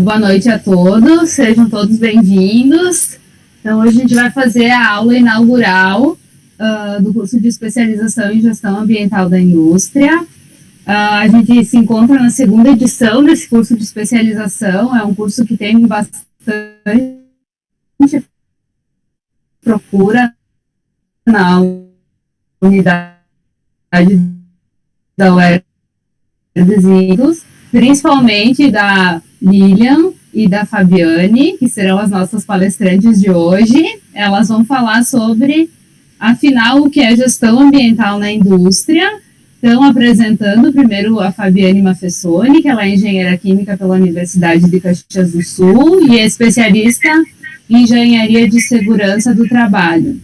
Boa noite a todos, sejam todos bem-vindos. Então, hoje a gente vai fazer a aula inaugural do curso de especialização em gestão ambiental da indústria. A gente se encontra na segunda edição desse curso de especialização, é um curso que tem bastante procura na unidade da UERJ Resíduos, principalmente da Lilian e da Fabiane, que serão as nossas palestrantes de hoje. Elas vão falar sobre, afinal, o que é gestão ambiental na indústria. Estão apresentando primeiro a Fabiane Maffesoni, que ela é engenheira química pela Universidade de Caxias do Sul e é especialista em engenharia de segurança do trabalho.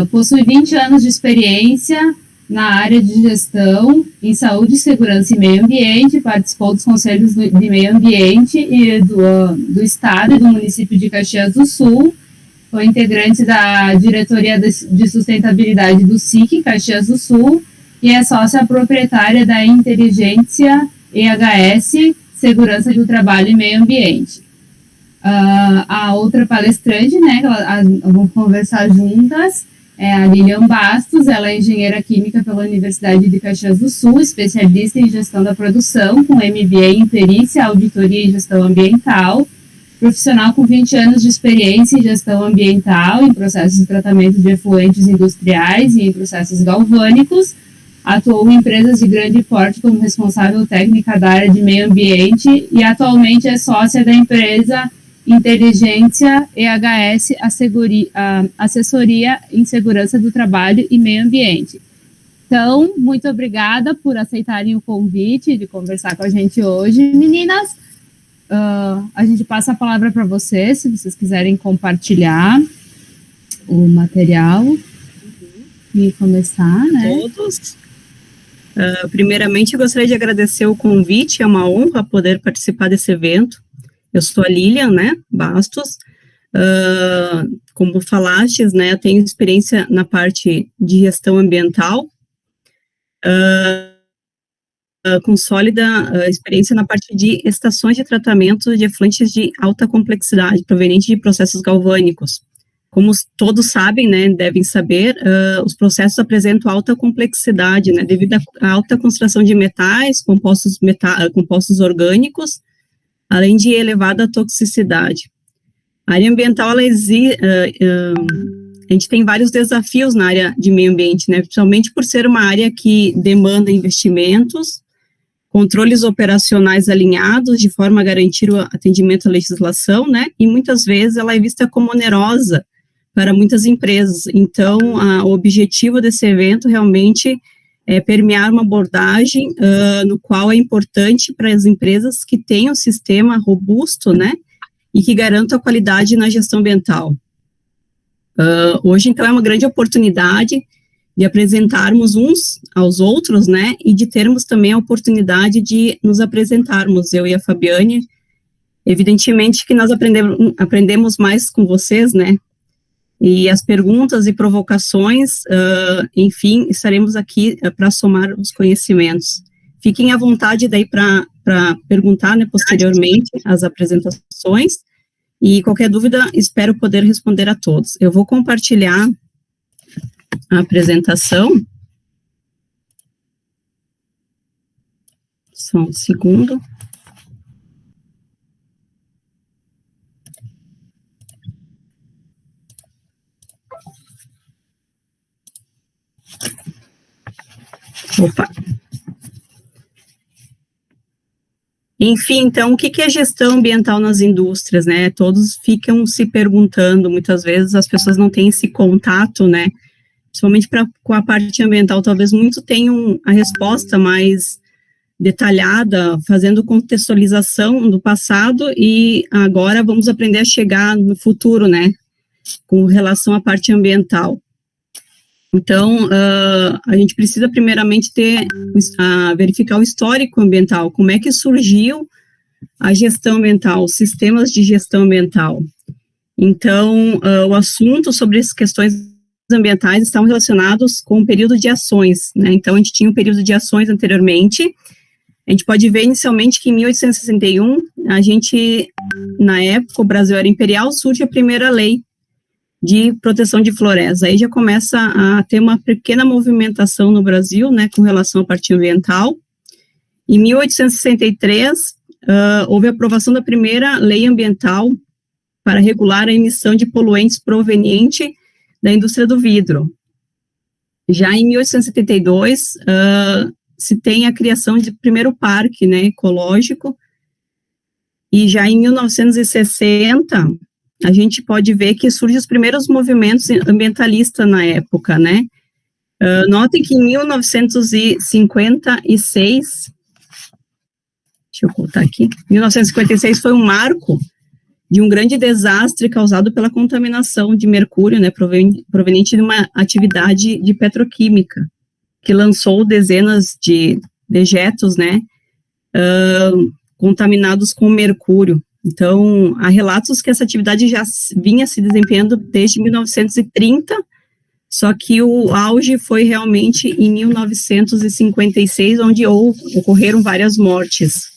Possui 20 anos de experiência na área de gestão em saúde, segurança e meio ambiente, participou dos conselhos de meio ambiente e do estado e do município de Caxias do Sul, foi integrante da diretoria de sustentabilidade do SIC, Caxias do Sul, e é sócia proprietária da Inteligência EHS, Segurança do Trabalho e Meio Ambiente. A outra palestrante, né, vamos conversar juntas, é a Lilian Bastos. Ela é engenheira química pela Universidade de Caxias do Sul, especialista em gestão da produção, com MBA em perícia, auditoria e gestão ambiental, profissional com 20 anos de experiência em gestão ambiental, em processos de tratamento de efluentes industriais e em processos galvânicos. Atuou em empresas de grande porte como responsável técnica da área de meio ambiente e atualmente é sócia da empresa Inteligência EHS, assessoria em segurança do trabalho e meio ambiente. Então, muito obrigada por aceitarem o convite de conversar com a gente hoje, meninas. A gente passa a palavra para vocês, se vocês quiserem compartilhar o material e começar, né? Todos. Primeiramente, eu gostaria de agradecer o convite, é uma honra poder participar desse evento. Eu sou a Lilian, né, Bastos. Como falastes, né, eu tenho experiência na parte de gestão ambiental, com sólida experiência na parte de estações de tratamento de efluentes de alta complexidade, proveniente de processos galvânicos. Como todos sabem, né, devem saber, os processos apresentam alta complexidade, né, devido à alta concentração de metais, compostos orgânicos, além de elevada toxicidade. A área ambiental, a gente tem vários desafios na área de meio ambiente, né, principalmente por ser uma área que demanda investimentos, controles operacionais alinhados de forma a garantir o atendimento à legislação, né, e muitas vezes ela é vista como onerosa para muitas empresas. Então, o objetivo desse evento realmente é permear uma abordagem no qual é importante para as empresas que tenham um sistema robusto, né, e que garanta a qualidade na gestão ambiental. Hoje, então, é uma grande oportunidade de apresentarmos uns aos outros, né, e de termos também a oportunidade de nos apresentarmos, eu e a Fabiane. Evidentemente que nós aprendemos mais com vocês, né, e as perguntas e provocações, enfim, estaremos aqui para somar os conhecimentos. Fiquem à vontade daí para perguntar, né, posteriormente as apresentações, e qualquer dúvida, espero poder responder a todos. Eu vou compartilhar a apresentação. Só um segundo. Opa. Enfim, então, o que é gestão ambiental nas indústrias, né? Todos ficam se perguntando, muitas vezes as pessoas não têm esse contato, né? Principalmente com a parte ambiental, talvez muitos tenham a resposta mais detalhada, fazendo contextualização do passado, e agora vamos aprender a chegar no futuro, né? Com relação à parte ambiental. Então, a gente precisa primeiramente verificar o histórico ambiental, como é que surgiu a gestão ambiental, os sistemas de gestão ambiental. Então, o assunto sobre as questões ambientais estão relacionados com o período de ações, né? Então, a gente tinha um período de ações anteriormente, A gente pode ver inicialmente que em 1861, na época, o Brasil era imperial, surge a primeira lei de proteção de florestas. Aí já começa a ter uma pequena movimentação no Brasil, né, com relação à parte ambiental. Em 1863, houve a aprovação da primeira lei ambiental para regular a emissão de poluentes proveniente da indústria do vidro. Já em 1872, se tem a criação de primeiro parque, né, ecológico, e já em 1960, a gente pode ver que surgem os primeiros movimentos ambientalistas na época, né. Notem que em 1956, deixa eu voltar aqui, 1956 foi um marco de um grande desastre causado pela contaminação de mercúrio, né, proveniente de uma atividade de petroquímica, que lançou dezenas de dejetos, né, contaminados com mercúrio. Então, há relatos que essa atividade já vinha se desempenhando desde 1930, só que o auge foi realmente em 1956, onde ocorreram várias mortes.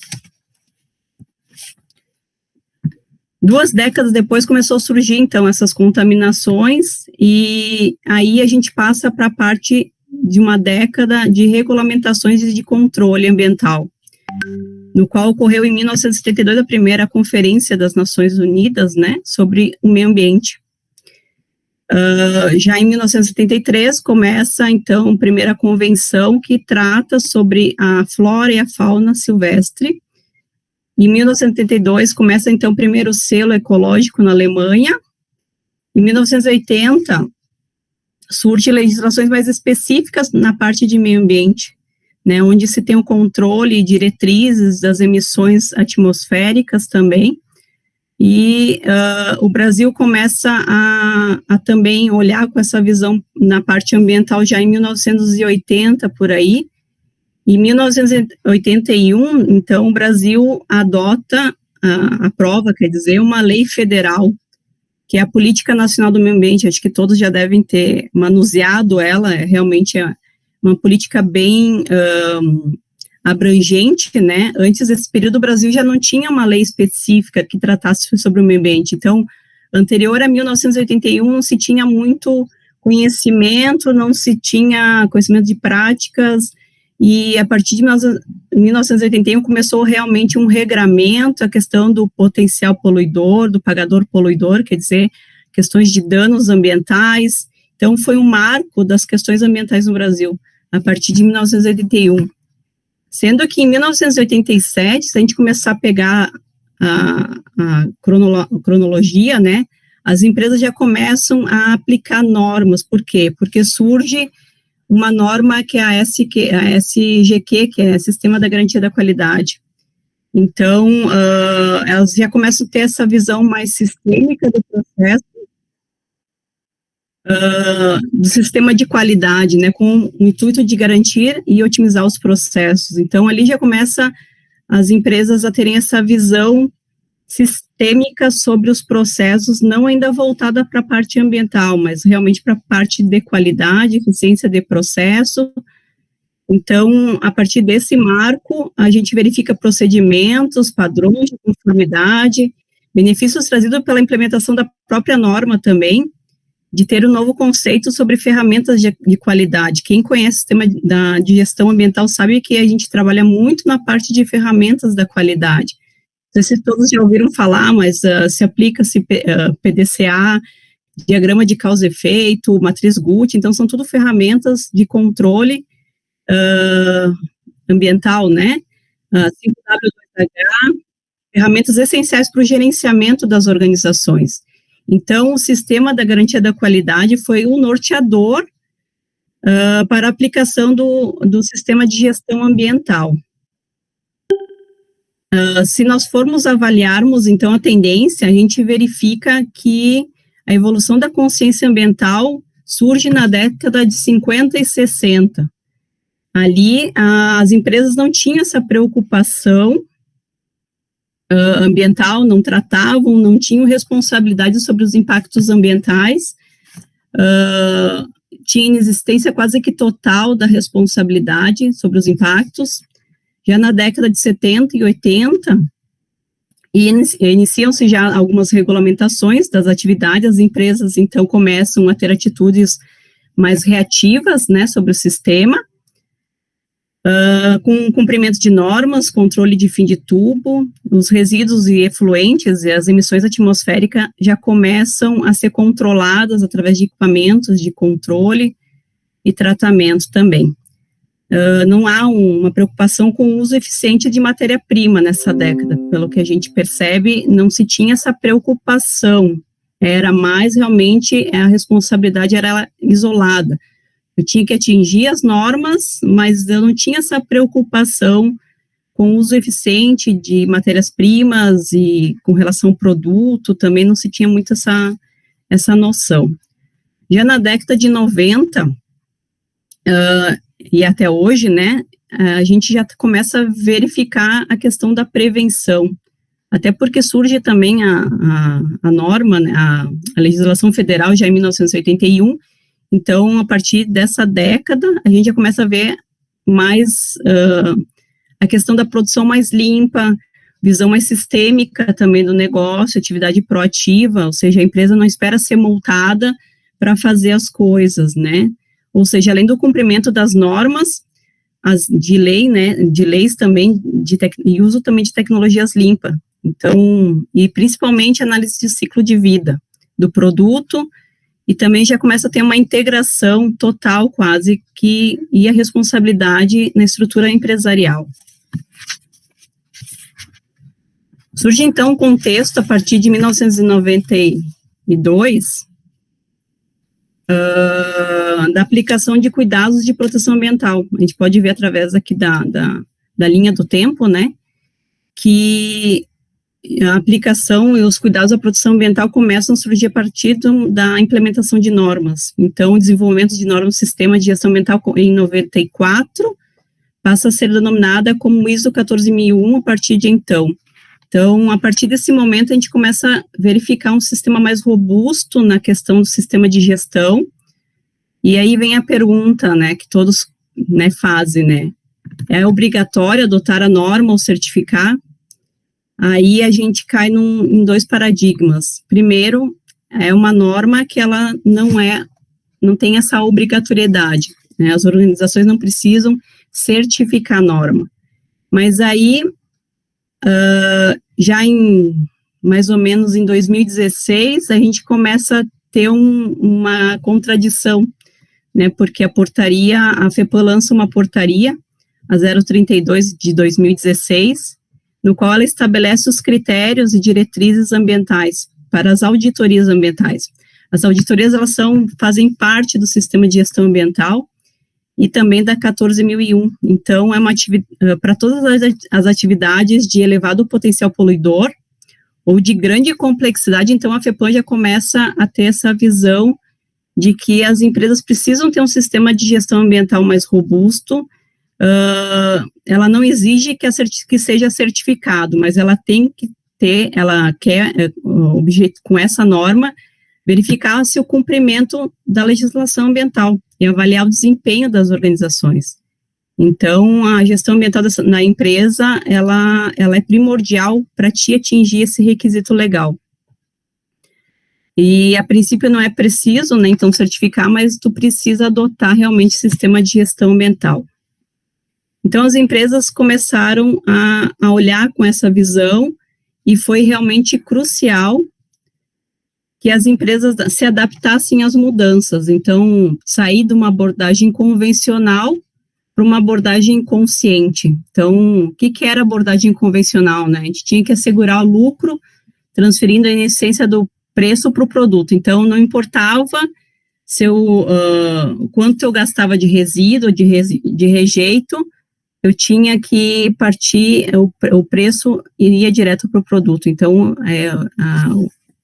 2 décadas depois começou a surgir, então, essas contaminações, e aí a gente passa para a parte de uma década de regulamentações e de controle ambiental, no qual ocorreu em 1972 a primeira Conferência das Nações Unidas, né, sobre o meio ambiente. Já em 1973 começa, então, a primeira convenção que trata sobre a flora e a fauna silvestre. Em 1972 começa, então, o primeiro selo ecológico na Alemanha. Em 1980 surgem legislações mais específicas na parte de meio ambiente, né, onde se tem o controle e diretrizes das emissões atmosféricas também, e o Brasil começa a também olhar com essa visão na parte ambiental já em 1980, por aí. Em 1981, então, o Brasil aprova, quer dizer, uma lei federal, que é a Política Nacional do Meio Ambiente. Acho que todos já devem ter manuseado ela, realmente é uma política bem abrangente, né? Antes desse período, o Brasil já não tinha uma lei específica que tratasse sobre o meio ambiente. Então, anterior a 1981, não se tinha muito conhecimento, não se tinha conhecimento de práticas, e a partir de 1981 começou realmente um regramento, a questão do potencial poluidor, do pagador poluidor, quer dizer, questões de danos ambientais. Então, foi um marco das questões ambientais no Brasil, a partir de 1981. Sendo que em 1987, se a gente começar a pegar a cronologia, né, as empresas já começam a aplicar normas. Por quê? Porque surge uma norma que é a SGQ, que é Sistema da Garantia da Qualidade. Então, elas já começam a ter essa visão mais sistêmica do processo, do sistema de qualidade, né, com o intuito de garantir e otimizar os processos. Então, ali já começa as empresas a terem essa visão sistêmica sobre os processos, não ainda voltada para a parte ambiental, mas realmente para a parte de qualidade, eficiência de processo. Então, a partir desse marco, a gente verifica procedimentos, padrões de conformidade, benefícios trazidos pela implementação da própria norma também, de ter um novo conceito sobre ferramentas de qualidade. Quem conhece o sistema de gestão ambiental sabe que a gente trabalha muito na parte de ferramentas da qualidade. Não sei se todos já ouviram falar, mas se aplica-se PDCA, diagrama de causa e efeito, matriz Guth, então são tudo ferramentas de controle ambiental, né? 5W2H, ferramentas essenciais para o gerenciamento das organizações. Então, o sistema da garantia da qualidade foi o norteador para a aplicação do sistema de gestão ambiental. Se nós formos avaliarmos, então, a tendência, a gente verifica que a evolução da consciência ambiental surge na década de 50 e 60. Ali, as empresas não tinham essa preocupação ambiental, não tratavam, não tinham responsabilidade sobre os impactos ambientais, tinha inexistência quase que total da responsabilidade sobre os impactos. Já na década de 70 e 80, iniciam-se já algumas regulamentações das atividades, as empresas, então, começam a ter atitudes mais reativas, né, sobre o sistema, com cumprimento de normas, controle de fim de tubo, os resíduos e efluentes e as emissões atmosféricas já começam a ser controladas através de equipamentos de controle e tratamento também. Não há uma preocupação com o uso eficiente de matéria-prima nessa década, pelo que a gente percebe, não se tinha essa preocupação, era mais realmente, a responsabilidade era isolada. Eu tinha que atingir as normas, mas eu não tinha essa preocupação com o uso eficiente de matérias-primas e com relação ao produto, também não se tinha muito essa noção. Já na década de 90, e até hoje, né, a gente já começa a verificar a questão da prevenção, até porque surge também a norma, né, a legislação federal já em 1981, então, a partir dessa década, a gente já começa a ver mais a questão da produção mais limpa, visão mais sistêmica também do negócio, atividade proativa, ou seja, a empresa não espera ser multada para fazer as coisas, né? Ou seja, além do cumprimento das normas, de lei, né, de leis também, e uso também de tecnologias limpas. Então, e principalmente análise de ciclo de vida do produto, e também já começa a ter uma integração total, quase, e a responsabilidade na estrutura empresarial. Surge, então, um contexto, a partir de 1992, da aplicação de cuidados de proteção ambiental. A gente pode ver através aqui da linha do tempo, né, que a aplicação e os cuidados da proteção ambiental começam a surgir a partir da implementação de normas. Então, o desenvolvimento de normas do sistema de gestão ambiental em 94 passa a ser denominada como ISO 14001 a partir de então. Então, a partir desse momento, a gente começa a verificar um sistema mais robusto na questão do sistema de gestão. E aí vem a pergunta, né, que todos, né, fazem, né? É obrigatório adotar a norma ou certificar? Aí a gente cai em dois paradigmas. Primeiro, é uma norma que ela não tem essa obrigatoriedade, né? As organizações não precisam certificar a norma. Mas aí, já mais ou menos em 2016, a gente começa a ter uma contradição, né? Porque a FEPAM lança uma portaria, a 032 de 2016, no qual ela estabelece os critérios e diretrizes ambientais para as auditorias ambientais. As auditorias, elas fazem parte do sistema de gestão ambiental e também da 14.001. Então, é uma para todas as atividades de elevado potencial poluidor ou de grande complexidade, então a FEPAM já começa a ter essa visão de que as empresas precisam ter um sistema de gestão ambiental mais robusto. Ela não exige que seja certificado, mas ela tem que ter, ela quer, com essa norma, verificar se o cumprimento da legislação ambiental e avaliar o desempenho das organizações. Então, a gestão ambiental na empresa, ela é primordial para te atingir esse requisito legal. E, a princípio, não é preciso, né, então, certificar, mas tu precisa adotar realmente sistema de gestão ambiental. Então, as empresas começaram a olhar com essa visão e foi realmente crucial que as empresas se adaptassem às mudanças. Então, sair de uma abordagem convencional para uma abordagem consciente. Então, o que era abordagem convencional, né? A gente tinha que assegurar o lucro, transferindo a essência do preço para o produto. Então, não importava quanto eu gastava de resíduo, de rejeito, eu tinha que partir, o preço iria direto para o produto. Então,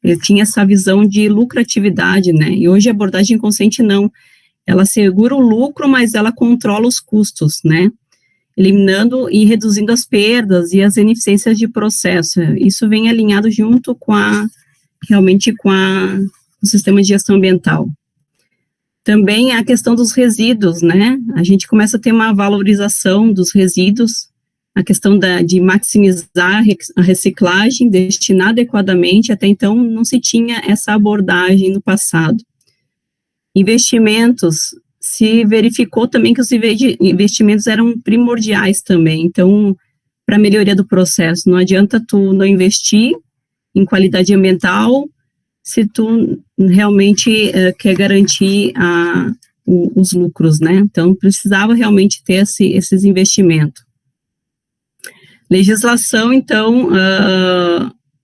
eu tinha essa visão de lucratividade, né? E hoje a abordagem consciente não. Ela segura o lucro, mas ela controla os custos, né? Eliminando e reduzindo as perdas e as ineficiências de processo. Isso vem alinhado junto com o sistema de gestão ambiental. Também a questão dos resíduos, né? A gente começa a ter uma valorização dos resíduos, a questão de maximizar a reciclagem, destinar adequadamente, até então não se tinha essa abordagem no passado. Investimentos, se verificou também que os investimentos eram primordiais também, então, para a melhoria do processo, não adianta tu não investir em qualidade ambiental se tu realmente quer garantir os lucros, né? Então, precisava realmente ter esses investimentos. Legislação, então,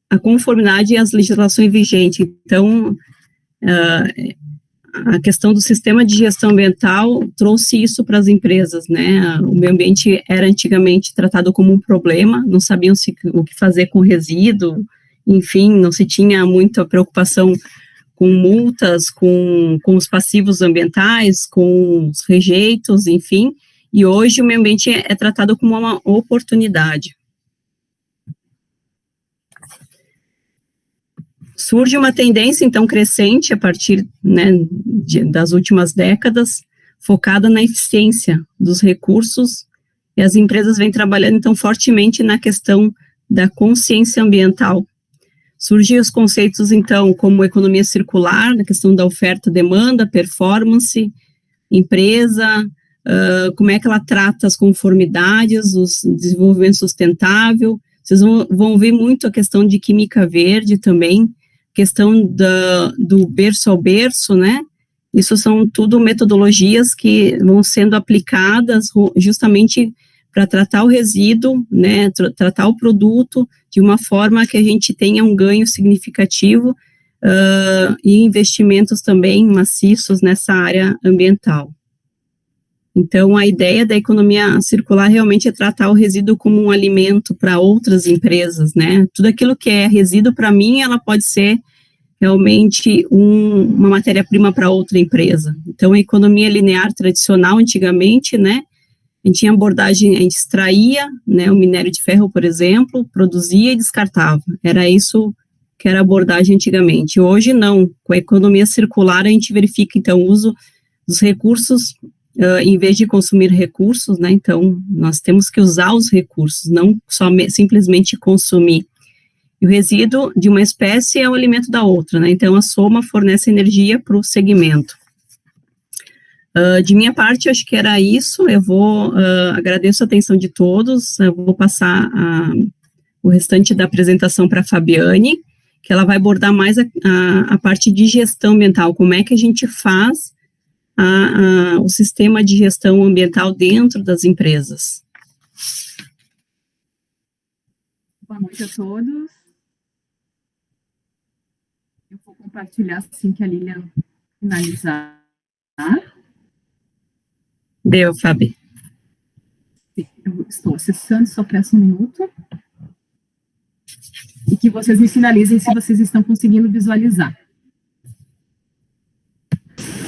a conformidade às legislações vigentes. Então, a questão do sistema de gestão ambiental trouxe isso para as empresas, né? O meio ambiente era antigamente tratado como um problema, não sabiam o que fazer com resíduo, enfim, não se tinha muita preocupação com multas, com os passivos ambientais, com os rejeitos, enfim, e hoje o meio ambiente é tratado como uma oportunidade. Surge uma tendência, então, crescente a partir, né, das últimas décadas, focada na eficiência dos recursos, e as empresas vêm trabalhando, então, fortemente na questão da consciência ambiental. Surgem os conceitos, então, como economia circular, na questão da oferta, demanda, performance, empresa, como é que ela trata as conformidades, o desenvolvimento sustentável. Vocês vão ver muito a questão de química verde também, questão do berço ao berço, né? Isso são tudo metodologias que vão sendo aplicadas justamente para tratar o resíduo, né, tratar o produto de uma forma que a gente tenha um ganho significativo e investimentos também maciços nessa área ambiental. Então, a ideia da economia circular realmente é tratar o resíduo como um alimento para outras empresas, né? Tudo aquilo que é resíduo para mim, ela pode ser realmente uma matéria-prima para outra empresa. Então, a economia linear tradicional, antigamente, né? A gente tinha abordagem, a gente extraía, né, o minério de ferro, por exemplo, produzia e descartava. Era isso que era a abordagem antigamente. Hoje, não. Com a economia circular, a gente verifica, então, o uso dos recursos, em vez de consumir recursos, né, então, nós temos que usar os recursos, não simplesmente consumir. E o resíduo de uma espécie é o alimento da outra, né, então a soma fornece energia para o segmento. De minha parte, acho que era isso. Eu agradeço a atenção de todos, eu vou passar o restante da apresentação para a Fabiane, que ela vai abordar mais a parte de gestão ambiental, como é que a gente faz o sistema de gestão ambiental dentro das empresas. Boa noite a todos. Eu vou compartilhar assim que a Lilian finalizar. Deu, Fabi. Eu estou acessando, só peço um minuto. E que vocês me sinalizem se vocês estão conseguindo visualizar.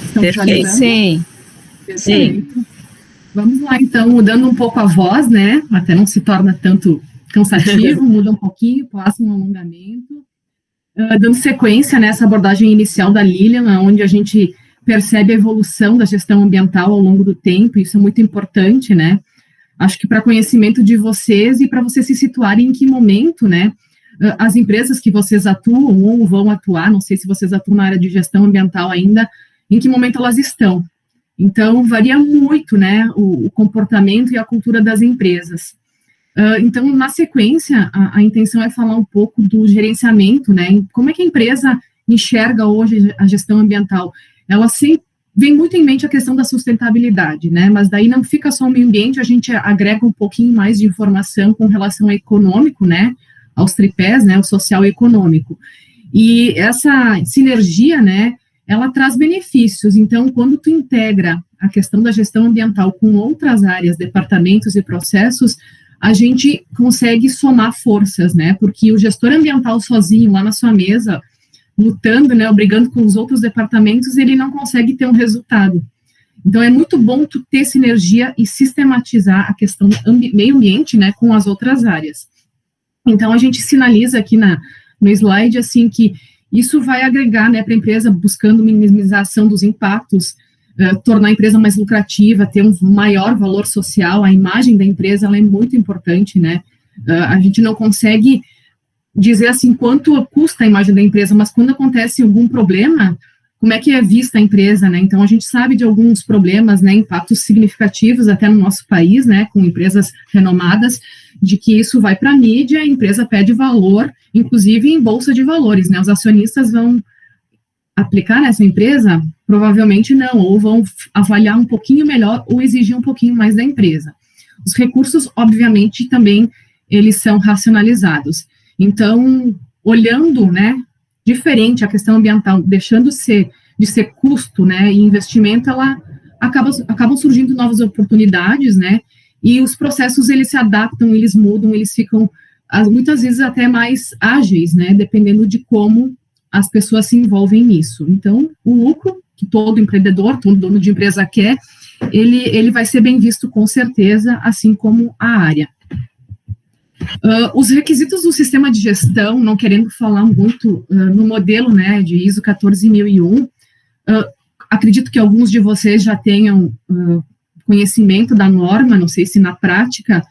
Estão Perfeito. Sim. Perfeito. Sim. Vamos lá, então, mudando um pouco a voz, né? Até não se torna tanto cansativo, muda um pouquinho, passa um alongamento. Dando sequência nessa abordagem inicial da Lilian, onde a gente percebe a evolução da gestão ambiental ao longo do tempo, isso é muito importante, né? Acho que para conhecimento de vocês e para vocês se situarem em que momento, né? As empresas que vocês atuam ou vão atuar, não sei se vocês atuam na área de gestão ambiental ainda, em que momento elas estão. Então, varia muito, né, o comportamento e a cultura das empresas. Então, na sequência, a intenção é falar um pouco do gerenciamento, né, como é que a empresa enxerga hoje a gestão ambiental. Ela sempre vem muito em mente a questão da sustentabilidade, né, mas daí não fica só o meio ambiente, a gente agrega um pouquinho mais de informação com relação ao econômico, né, aos tripés, né, o social e econômico. E essa sinergia, né, ela traz benefícios. Então, quando tu integra a questão da gestão ambiental com outras áreas, departamentos e processos, a gente consegue somar forças, né, porque o gestor ambiental sozinho, lá na sua mesa, lutando, né, brigando com os outros departamentos, ele não consegue ter um resultado. Então, é muito bom tu ter sinergia e sistematizar a questão do meio ambiente, né, com as outras áreas. Então, a gente sinaliza aqui no slide, assim, que isso vai agregar, né, para a empresa buscando minimização dos impactos tornar a empresa mais lucrativa, ter um maior valor social, a imagem da empresa ela é muito importante, né? A gente não consegue dizer assim quanto custa a imagem da empresa, mas quando acontece algum problema, como é que é vista a empresa, né? Então, a gente sabe de alguns problemas, né, impactos significativos até no nosso país, né, com empresas renomadas, de que isso vai para a mídia, a empresa pede valor, inclusive em bolsa de valores, né? Os acionistas vão aplicar nessa empresa? Provavelmente não, ou vão avaliar um pouquinho melhor ou exigir um pouquinho mais da empresa. Os recursos, obviamente, também eles são racionalizados. Então, olhando, né, diferente a questão ambiental, deixando de ser custo, né, e investimento, ela acabam surgindo novas oportunidades, né, e os processos, eles se adaptam, eles mudam, eles ficam, muitas vezes, até mais ágeis, né, dependendo de como as pessoas se envolvem nisso. Então, o lucro que todo empreendedor, todo dono de empresa quer, ele vai ser bem visto com certeza, assim como a área. Os requisitos do sistema de gestão, não querendo falar muito no modelo, né, de ISO 14001, acredito que alguns de vocês já tenham conhecimento da norma, não sei se na prática,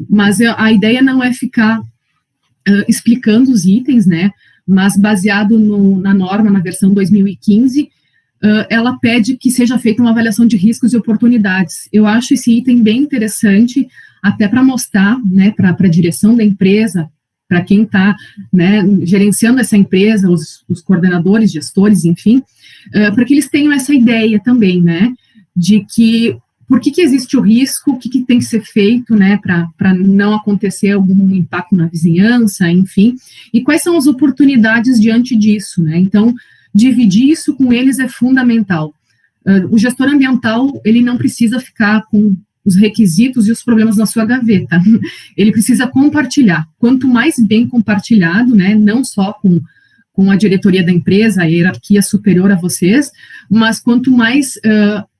mas a ideia não é ficar explicando os itens, né, mas baseado na norma, na versão 2015, ela pede que seja feita uma avaliação de riscos e oportunidades. Eu acho esse item bem interessante, até para mostrar, né, para a direção da empresa, para quem está, né, gerenciando essa empresa, os coordenadores, gestores, enfim, para que eles tenham essa ideia também, né, de que por que existe o risco, o que tem que ser feito, né, para não acontecer algum impacto na vizinhança, enfim, e quais são as oportunidades diante disso, né. Então, dividir isso com eles é fundamental. O gestor ambiental, ele não precisa ficar com os requisitos e os problemas na sua gaveta. Ele precisa compartilhar. Quanto mais bem compartilhado, né, não só com a diretoria da empresa, a hierarquia superior a vocês, mas quanto mais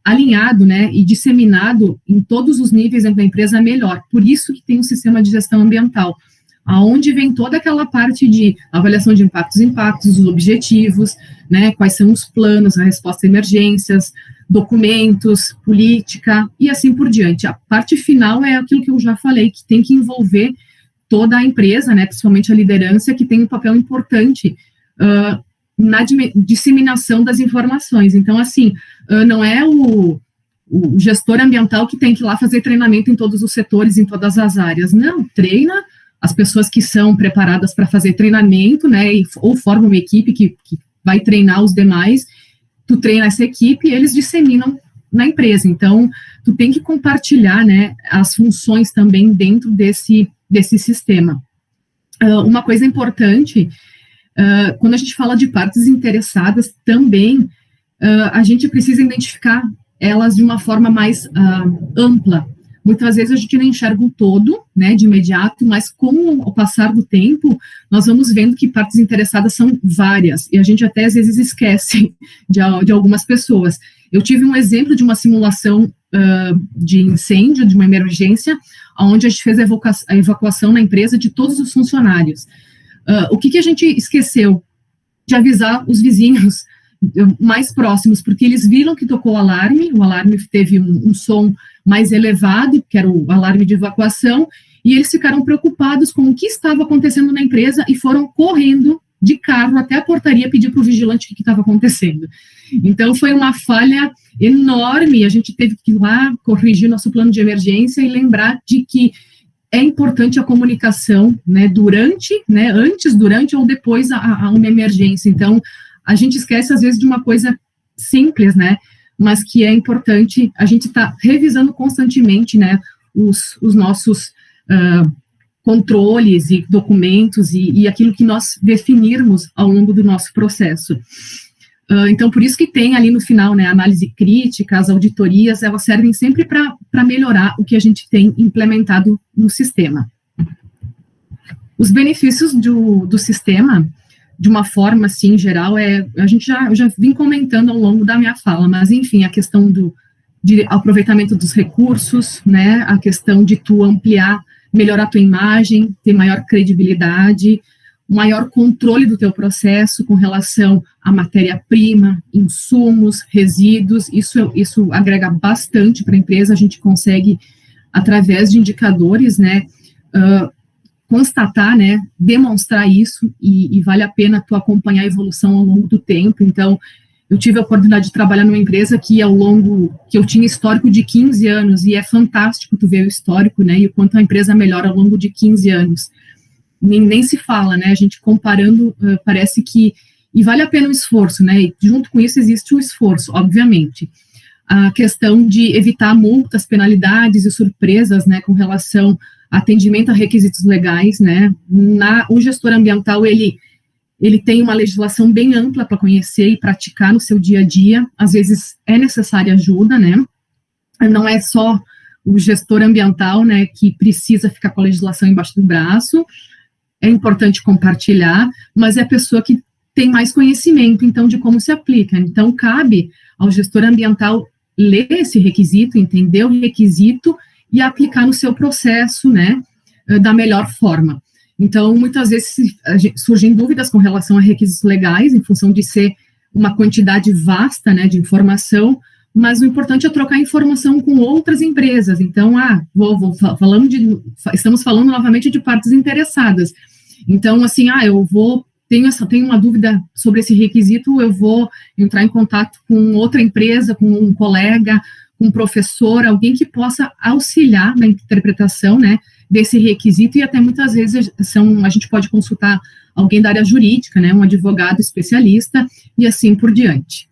alinhado, né, e disseminado em todos os níveis da empresa, melhor. Por isso que tem um sistema de gestão ambiental, aonde vem toda aquela parte de avaliação de impactos, os objetivos, né, quais são os planos, a resposta a emergências, documentos, política, e assim por diante. A parte final é aquilo que eu já falei, que tem que envolver toda a empresa, né, principalmente a liderança, que tem um papel importante na disseminação das informações. Então, assim, não é o gestor ambiental que tem que ir lá fazer treinamento em todos os setores, em todas as áreas. Não, treina as pessoas que são preparadas para fazer treinamento, né, ou formam uma equipe que vai treinar os demais. Tu treina essa equipe e eles disseminam na empresa. Então, tu tem que compartilhar, né, as funções também dentro desse sistema. Uma coisa importante, quando a gente fala de partes interessadas, também a gente precisa identificar elas de uma forma mais ampla. Muitas vezes a gente não enxerga o todo, né, de imediato, mas com o passar do tempo, nós vamos vendo que partes interessadas são várias, e a gente até às vezes esquece de algumas pessoas. Eu tive um exemplo de uma simulação de incêndio, de uma emergência, onde a gente fez a evacuação na empresa de todos os funcionários. O que a gente esqueceu? De avisar os vizinhos mais próximos, porque eles viram que tocou o alarme teve um som mais elevado, que era o alarme de evacuação, e eles ficaram preocupados com o que estava acontecendo na empresa e foram correndo de carro até a portaria pedir para o vigilante o que estava acontecendo. Então, foi uma falha enorme, a gente teve que ir lá corrigir nosso plano de emergência e lembrar de que é importante a comunicação, né, antes, durante ou depois a uma emergência. Então, a gente esquece, às vezes, de uma coisa simples, né, mas que é importante a gente estar revisando constantemente, né, os nossos controles e documentos e aquilo que nós definirmos ao longo do nosso processo. Então, por isso que tem ali no final, né, a análise crítica, as auditorias, elas servem sempre para melhorar o que a gente tem implementado no sistema. Os benefícios do sistema, de uma forma, assim, geral, eu já vim comentando ao longo da minha fala, mas, enfim, a questão de aproveitamento dos recursos, né, a questão de tu melhorar a tua imagem, ter maior credibilidade, maior controle do teu processo com relação à matéria-prima, insumos, resíduos, isso agrega bastante para a empresa, a gente consegue, através de indicadores, né, constatar, né, demonstrar isso, e vale a pena tu acompanhar a evolução ao longo do tempo. Então, eu tive a oportunidade de trabalhar numa empresa que eu tinha histórico de 15 anos, e é fantástico tu ver o histórico, né, e o quanto a empresa melhora ao longo de 15 anos. Nem se fala, né, a gente comparando, parece que, e vale a pena o esforço, né, e junto com isso existe o esforço, obviamente. A questão de evitar multas, penalidades e surpresas, né, com relação a atendimento a requisitos legais, né, o gestor ambiental, ele tem uma legislação bem ampla para conhecer e praticar no seu dia a dia, às vezes é necessária ajuda, né, não é só o gestor ambiental, né, que precisa ficar com a legislação embaixo do braço, é importante compartilhar, mas é a pessoa que tem mais conhecimento, então, de como se aplica. Então, cabe ao gestor ambiental ler esse requisito, entender o requisito e aplicar no seu processo, né, da melhor forma. Então, muitas vezes surgem dúvidas com relação a requisitos legais, em função de ser uma quantidade vasta, né, de informação, mas o importante é trocar informação com outras empresas. Então, estamos falando novamente de partes interessadas. Então, assim, tenho uma dúvida sobre esse requisito, eu vou entrar em contato com outra empresa, com um colega, com um professor, alguém que possa auxiliar na interpretação, né, desse requisito, e até muitas vezes a gente pode consultar alguém da área jurídica, né, um advogado especialista, e assim por diante.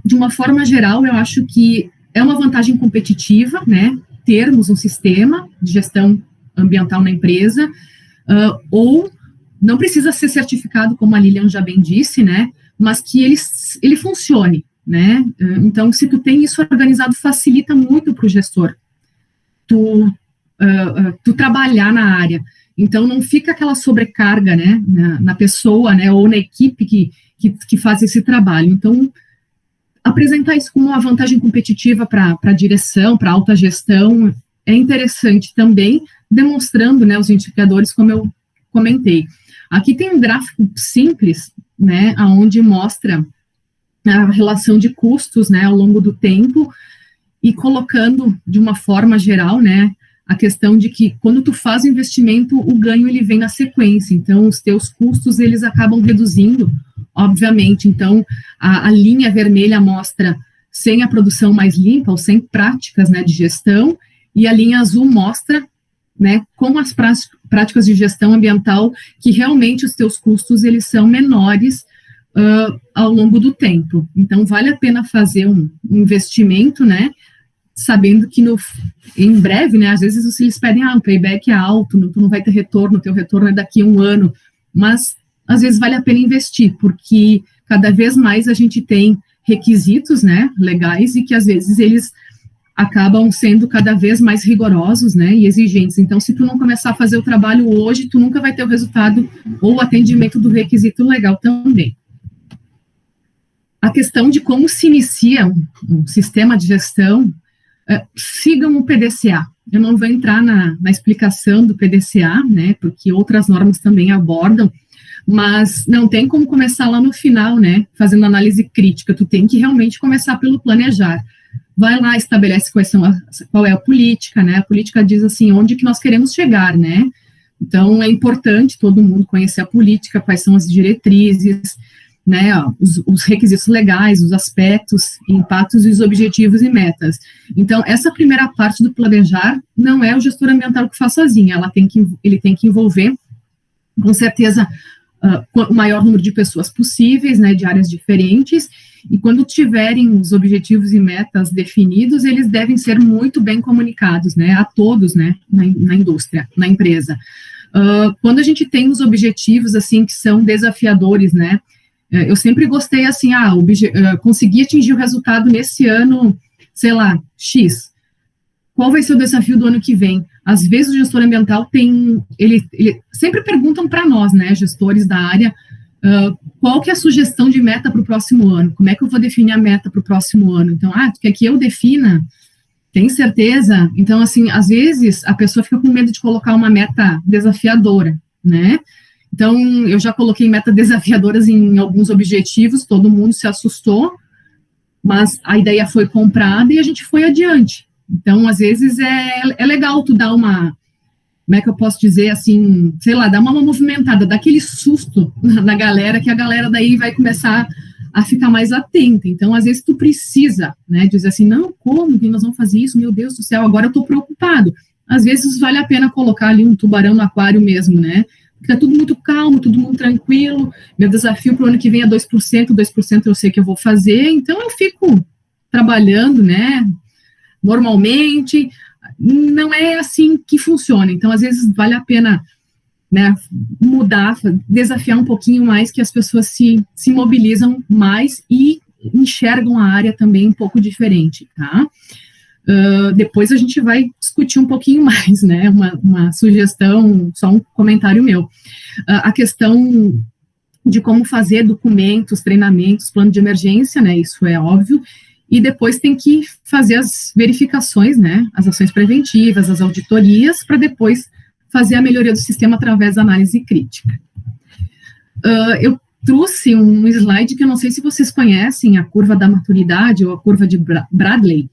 De uma forma geral, eu acho que é uma vantagem competitiva, né, termos um sistema de gestão ambiental na empresa, ou não precisa ser certificado, como a Lilian já bem disse, né, mas que ele funcione, né. Então, se tu tem isso organizado, facilita muito para o gestor tu trabalhar na área. Então, não fica aquela sobrecarga, né, na pessoa, né, ou na equipe que faz esse trabalho. Então, apresentar isso como uma vantagem competitiva para a direção, para a alta gestão, é interessante também, demonstrando, né, os indicadores, como eu comentei. Aqui tem um gráfico simples, né, onde mostra a relação de custos, né, ao longo do tempo, e colocando de uma forma geral, né, a questão de que quando tu faz o investimento, o ganho ele vem na sequência, então os teus custos eles acabam reduzindo, obviamente. Então a linha vermelha mostra sem a produção mais limpa, ou sem práticas, né, de gestão, e a linha azul mostra, né, com as práticas de gestão ambiental, que realmente os teus custos eles são menores ao longo do tempo. Então vale a pena fazer um investimento, né, sabendo que em breve, né, às vezes eles pedem, o payback é alto, tu não vai ter retorno, teu retorno é daqui a 1 ano, mas às vezes vale a pena investir, porque cada vez mais a gente tem requisitos, né, legais, e que às vezes eles acabam sendo cada vez mais rigorosos, né, e exigentes. Então, se tu não começar a fazer o trabalho hoje, tu nunca vai ter o resultado ou o atendimento do requisito legal também. A questão de como se inicia um sistema de gestão, sigam o PDCA. Eu não vou entrar na explicação do PDCA, né, porque outras normas também abordam, mas não tem como começar lá no final, né, fazendo análise crítica. Tu tem que realmente começar pelo planejar. Vai lá, estabelece qual é a política, né, a política diz assim, onde que nós queremos chegar, né, então é importante todo mundo conhecer a política, quais são as diretrizes, né, os requisitos legais, os aspectos, impactos e os objetivos e metas. Então, essa primeira parte do planejar não é o gestor ambiental que faz sozinho, ele tem que envolver, com certeza, o maior número de pessoas possíveis, né, de áreas diferentes, e quando tiverem os objetivos e metas definidos, eles devem ser muito bem comunicados, né, a todos, né, na indústria, na empresa. Quando a gente tem os objetivos, assim, que são desafiadores, né, eu sempre gostei, assim, consegui atingir o resultado nesse ano, sei lá, X. Qual vai ser o desafio do ano que vem? Às vezes o gestor ambiental ele sempre perguntam para nós, né, gestores da área, qual que é a sugestão de meta para o próximo ano? Como é que eu vou definir a meta para o próximo ano? Então, tu quer que eu defina? Tem certeza? Então, assim, às vezes a pessoa fica com medo de colocar uma meta desafiadora, né? Então, eu já coloquei metas desafiadoras em alguns objetivos, todo mundo se assustou, mas a ideia foi comprada e a gente foi adiante. Então, às vezes, é legal tu dar uma, como é que eu posso dizer, assim, sei lá, dar uma movimentada, dar aquele susto na galera, que a galera daí vai começar a ficar mais atenta. Então, às vezes, tu precisa, né, dizer assim, não, como que nós vamos fazer isso? Meu Deus do céu, agora eu tô preocupado. Às vezes, vale a pena colocar ali um tubarão no aquário mesmo, né? Porque tá tudo muito calmo, tudo muito tranquilo. Meu desafio para o ano que vem é 2% eu sei que eu vou fazer, então eu fico trabalhando, né, normalmente. Não é assim que funciona. Então, às vezes, vale a pena, né, mudar, desafiar um pouquinho mais, que as pessoas se mobilizam mais e enxergam a área também um pouco diferente, tá? Depois a gente vai discutir um pouquinho mais, né, uma sugestão, só um comentário meu. A questão de como fazer documentos, treinamentos, plano de emergência, né, isso é óbvio, e depois tem que fazer as verificações, né, as ações preventivas, as auditorias, para depois fazer a melhoria do sistema através da análise crítica. Eu trouxe um slide que eu não sei se vocês conhecem, a curva da maturidade ou a curva de Bradley.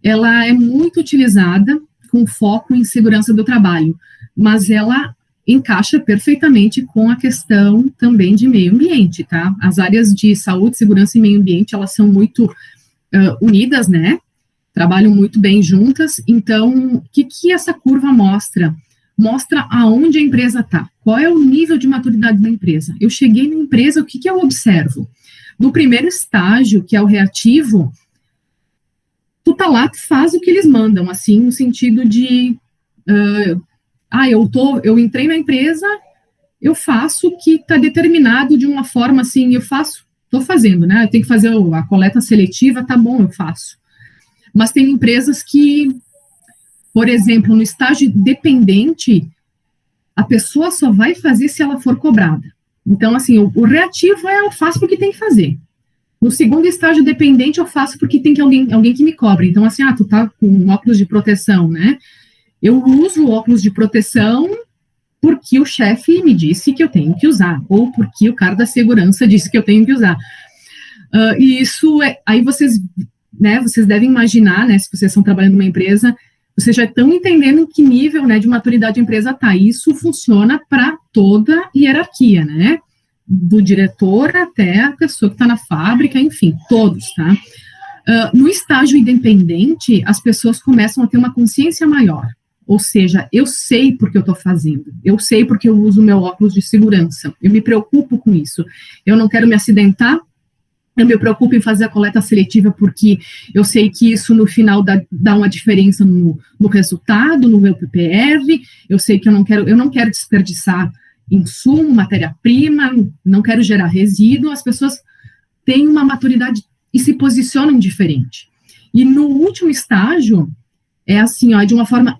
Ela é muito utilizada com foco em segurança do trabalho, mas ela encaixa perfeitamente com a questão também de meio ambiente, tá? As áreas de saúde, segurança e meio ambiente, elas são muito unidas, né? Trabalham muito bem juntas. Então, o que essa curva mostra? Mostra aonde a empresa está. Qual é o nível de maturidade da empresa? Eu cheguei na empresa, o que eu observo? No primeiro estágio, que é o reativo, tu tá lá, tu faz o que eles mandam, assim, no sentido de, eu entrei na empresa, eu faço o que está determinado de uma forma, assim, estou fazendo, né, eu tenho que fazer a coleta seletiva, tá bom, eu faço. Mas tem empresas que, por exemplo, no estágio dependente, a pessoa só vai fazer se ela for cobrada. Então, assim, o reativo eu faço porque tem que fazer. No segundo estágio dependente, eu faço porque tem que alguém que me cobre. Então, assim, tu tá com óculos de proteção, né? Eu uso o óculos de proteção porque o chefe me disse que eu tenho que usar, ou porque o cara da segurança disse que eu tenho que usar. E isso, aí vocês devem imaginar, né, se vocês estão trabalhando numa empresa, vocês já estão entendendo em que nível, né, de maturidade a empresa está. Isso funciona para toda a hierarquia, né? Do diretor até a pessoa que está na fábrica, enfim, todos, tá? No estágio independente, as pessoas começam a ter uma consciência maior, ou seja, eu sei porque eu estou fazendo, eu sei porque eu uso meu óculos de segurança, eu me preocupo com isso, eu não quero me acidentar, eu me preocupo em fazer a coleta seletiva porque eu sei que isso no final dá uma diferença no resultado, no meu PPR, eu sei que eu não quero desperdiçar insumo, matéria-prima, não quero gerar resíduo, as pessoas têm uma maturidade e se posicionam diferente. E no último estágio, é assim, de uma forma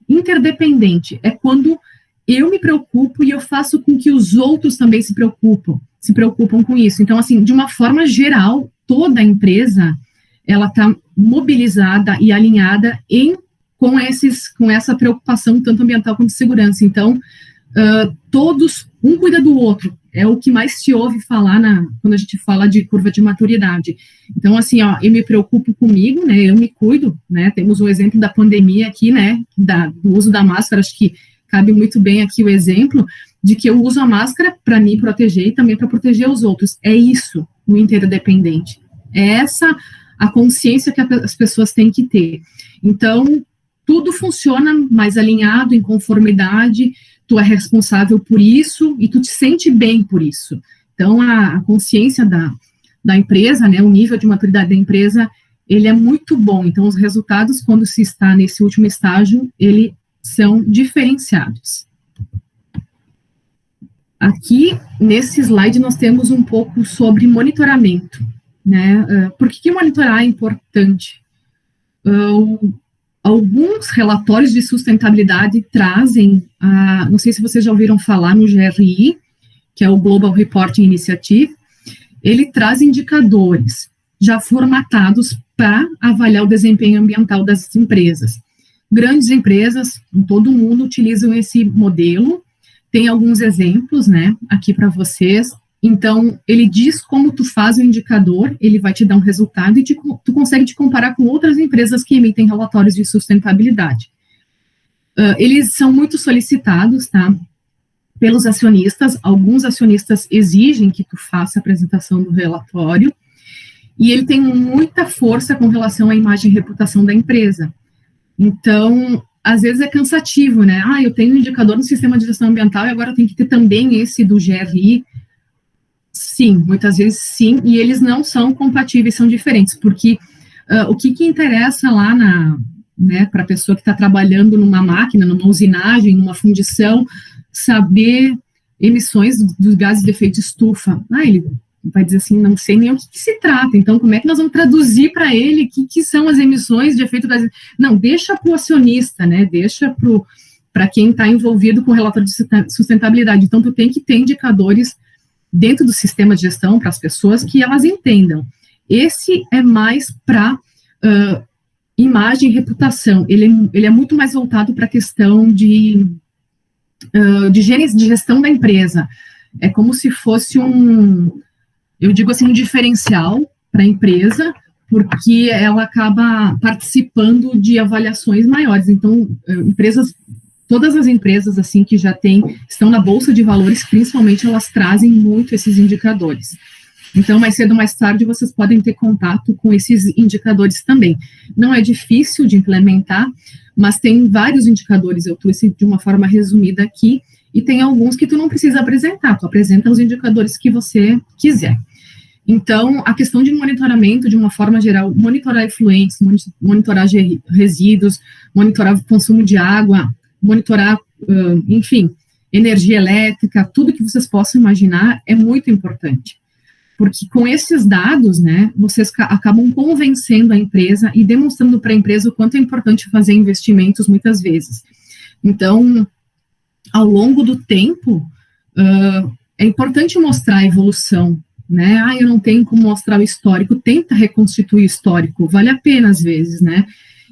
interdependente, é quando eu me preocupo e eu faço com que os outros também se preocupam com isso. Então, assim, de uma forma geral, toda a empresa, ela está mobilizada e alinhada com essa preocupação, tanto ambiental quanto de segurança. Então, todos, um cuida do outro, é o que mais se ouve falar quando a gente fala de curva de maturidade. Então, assim, eu me preocupo comigo, né, eu me cuido, né, temos um exemplo da pandemia aqui, né, do uso da máscara, acho que cabe muito bem aqui o exemplo de que eu uso a máscara para me proteger e também para proteger os outros. É isso, o interdependente. É essa a consciência que as pessoas têm que ter. Então, tudo funciona mais alinhado, em conformidade, tu é responsável por isso e tu te sente bem por isso. Então, a consciência da empresa, né, o nível de maturidade da empresa, ele é muito bom. Então, os resultados, quando se está nesse último estágio, eles são diferenciados. Aqui, nesse slide, nós temos um pouco sobre monitoramento, né? Por que monitorar é importante? Alguns relatórios de sustentabilidade trazem, não sei se vocês já ouviram falar no GRI, que é o Global Reporting Initiative, ele traz indicadores já formatados para avaliar o desempenho ambiental das empresas. Grandes empresas em todo o mundo utilizam esse modelo, tem alguns exemplos, né, aqui para vocês. Então, ele diz como tu faz o indicador, ele vai te dar um resultado e tu consegue te comparar com outras empresas que emitem relatórios de sustentabilidade. Eles são muito solicitados, tá, pelos acionistas. Alguns acionistas exigem que tu faça a apresentação do relatório, e ele tem muita força com relação à imagem e reputação da empresa. Então, às vezes é cansativo, né? Eu tenho um indicador no sistema de gestão ambiental e agora eu tenho que ter também esse do GRI. Sim, muitas vezes sim, e eles não são compatíveis, são diferentes, porque o que interessa lá né, para a pessoa que está trabalhando numa máquina, numa usinagem, numa fundição, saber emissões dos gases de efeito de estufa. Ele vai dizer assim, não sei nem o que se trata, então como é que nós vamos traduzir para ele o que são as emissões de efeito de gases? Não, deixa para o acionista, né, deixa para quem está envolvido com o relatório de sustentabilidade. Então, tu tem que ter indicadores dentro do sistema de gestão para as pessoas que elas entendam. Esse é mais para imagem e reputação, ele é muito mais voltado para a questão de gestão da empresa. É como se fosse eu digo assim, um diferencial para a empresa, porque ela acaba participando de avaliações maiores. Então, todas as empresas assim que já estão na Bolsa de Valores, principalmente, elas trazem muito esses indicadores. Então, mais cedo ou mais tarde, vocês podem ter contato com esses indicadores também. Não é difícil de implementar, mas tem vários indicadores, eu trouxe de uma forma resumida aqui, e tem alguns que tu não precisa apresentar, tu apresenta os indicadores que você quiser. Então, a questão de monitoramento, de uma forma geral, monitorar efluentes, monitorar resíduos, monitorar o consumo de água, monitorar, enfim, energia elétrica, tudo que vocês possam imaginar é muito importante. Porque com esses dados, né, vocês acabam convencendo a empresa e demonstrando para a empresa o quanto é importante fazer investimentos muitas vezes. Então, ao longo do tempo, é importante mostrar a evolução, né? Eu não tenho como mostrar o histórico, tenta reconstituir o histórico, vale a pena às vezes, né?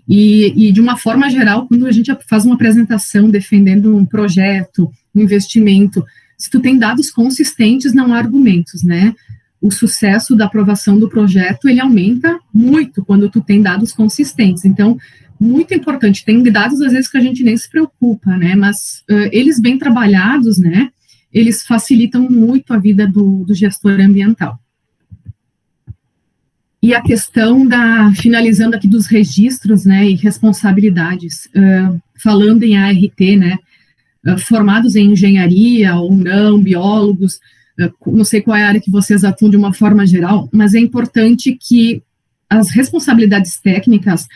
E de uma forma geral, quando a gente faz uma apresentação defendendo um projeto, um investimento, se tu tem dados consistentes, não há argumentos, né? O sucesso da aprovação do projeto, ele aumenta muito quando tu tem dados consistentes. Então, muito importante, tem dados às vezes que a gente nem se preocupa, né? Mas eles bem trabalhados, né? Eles facilitam muito a vida do gestor ambiental. E a questão finalizando aqui dos registros, né, e responsabilidades, falando em ART, né, formados em engenharia ou não, biólogos, não sei qual é a área que vocês atuam de uma forma geral, mas é importante que as responsabilidades técnicas,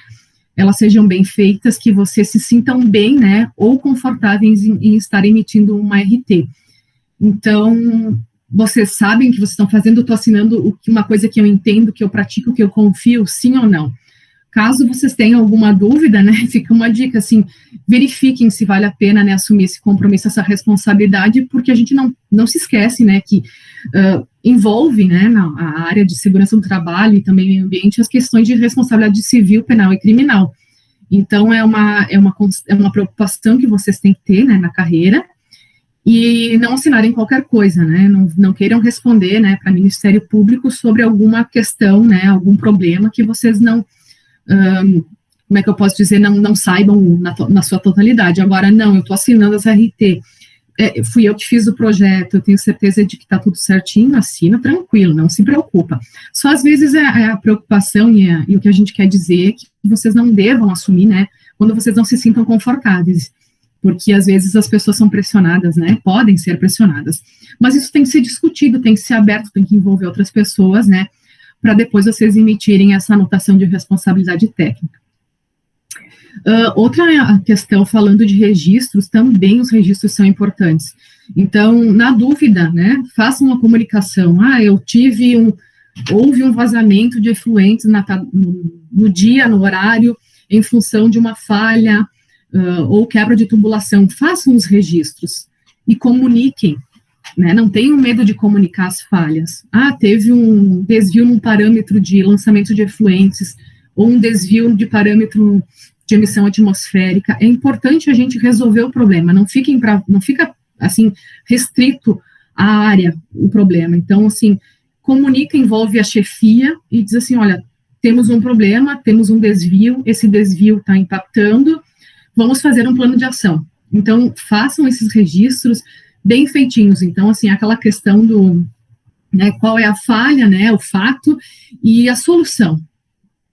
elas sejam bem feitas, que vocês se sintam bem, né, ou confortáveis em estar emitindo uma ART. Então, vocês sabem que vocês estão fazendo, eu estou assinando uma coisa que eu entendo, que eu pratico, que eu confio, sim ou não. Caso vocês tenham alguma dúvida, né, fica uma dica, assim, verifiquem se vale a pena, né, assumir esse compromisso, essa responsabilidade, porque a gente não se esquece, né, que envolve, né, a área de segurança do trabalho e também meio ambiente, as questões de responsabilidade civil, penal e criminal. Então, é uma preocupação que vocês têm que ter, né, na carreira, e não assinarem qualquer coisa, né, não queiram responder, né, para o Ministério Público sobre alguma questão, né, algum problema que vocês não, como é que eu posso dizer, não saibam na sua totalidade. Agora, não, eu estou assinando essa RT, fui eu que fiz o projeto, eu tenho certeza de que está tudo certinho, assina, tranquilo, não se preocupa. Só às vezes a preocupação e o que a gente quer dizer é que vocês não devam assumir, né, quando vocês não se sintam confortáveis, porque às vezes as pessoas são pressionadas, né, podem ser pressionadas, mas isso tem que ser discutido, tem que ser aberto, tem que envolver outras pessoas, né, para depois vocês emitirem essa anotação de responsabilidade técnica. Outra questão, falando de registros, também os registros são importantes. Então, na dúvida, né, façam uma comunicação, houve um vazamento de efluentes no dia, no horário, em função de uma falha, ou quebra de tubulação, façam os registros e comuniquem, né, não tenham medo de comunicar as falhas. Teve um desvio num parâmetro de lançamento de efluentes, ou um desvio de parâmetro de emissão atmosférica. É importante a gente resolver o problema, não fica assim, restrito à área o problema. Então, assim, comunica, envolve a chefia e diz assim, olha, temos um problema, temos um desvio, esse desvio está impactando, vamos fazer um plano de ação. Então, façam esses registros bem feitinhos. Então, assim, aquela questão do, né, qual é a falha, né, o fato e a solução.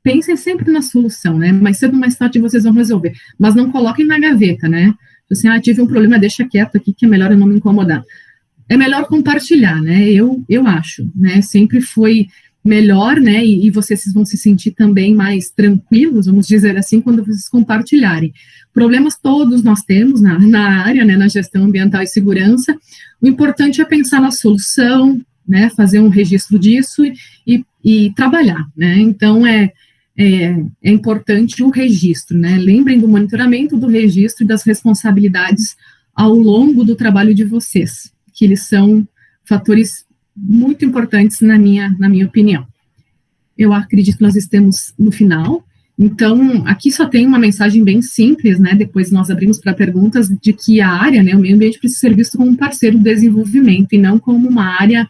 Pensem sempre na solução, né, mais cedo ou mais tarde vocês vão resolver, mas não coloquem na gaveta, né, assim, tive um problema, deixa quieto aqui que é melhor eu não me incomodar. É melhor compartilhar, né, eu acho, né, sempre foi melhor, né, e vocês vão se sentir também mais tranquilos, vamos dizer assim, quando vocês compartilharem. Problemas todos nós temos na área, né, na gestão ambiental e segurança, o importante é pensar na solução, né, fazer um registro disso e trabalhar, né, então é importante o registro, né, lembrem do monitoramento, do registro e das responsabilidades ao longo do trabalho de vocês, que eles são fatores muito importantes na minha opinião. Eu acredito que nós estamos no final, então aqui só tem uma mensagem bem simples, né, depois nós abrimos para perguntas de que a área, né, o meio ambiente precisa ser visto como um parceiro do desenvolvimento e não como uma área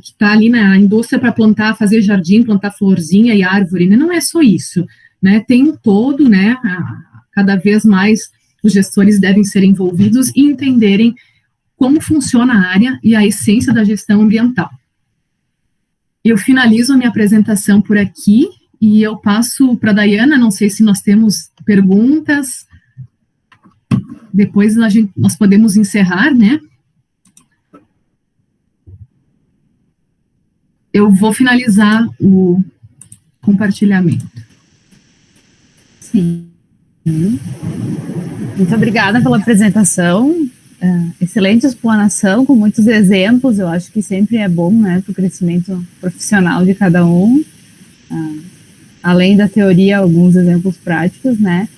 que está ali na indústria para plantar, fazer jardim, plantar florzinha e árvore, né, não é só isso, né, tem um todo, né, cada vez mais os gestores devem ser envolvidos e entenderem como funciona a área e a essência da gestão ambiental. Eu finalizo a minha apresentação por aqui e eu passo para a Dayana, não sei se nós temos perguntas, depois nós podemos encerrar, né? Eu vou finalizar o compartilhamento. Sim. Muito obrigada pela apresentação. Excelente explanação, com muitos exemplos, eu acho que sempre é bom, né, para o crescimento profissional de cada um, além da teoria, alguns exemplos práticos, né.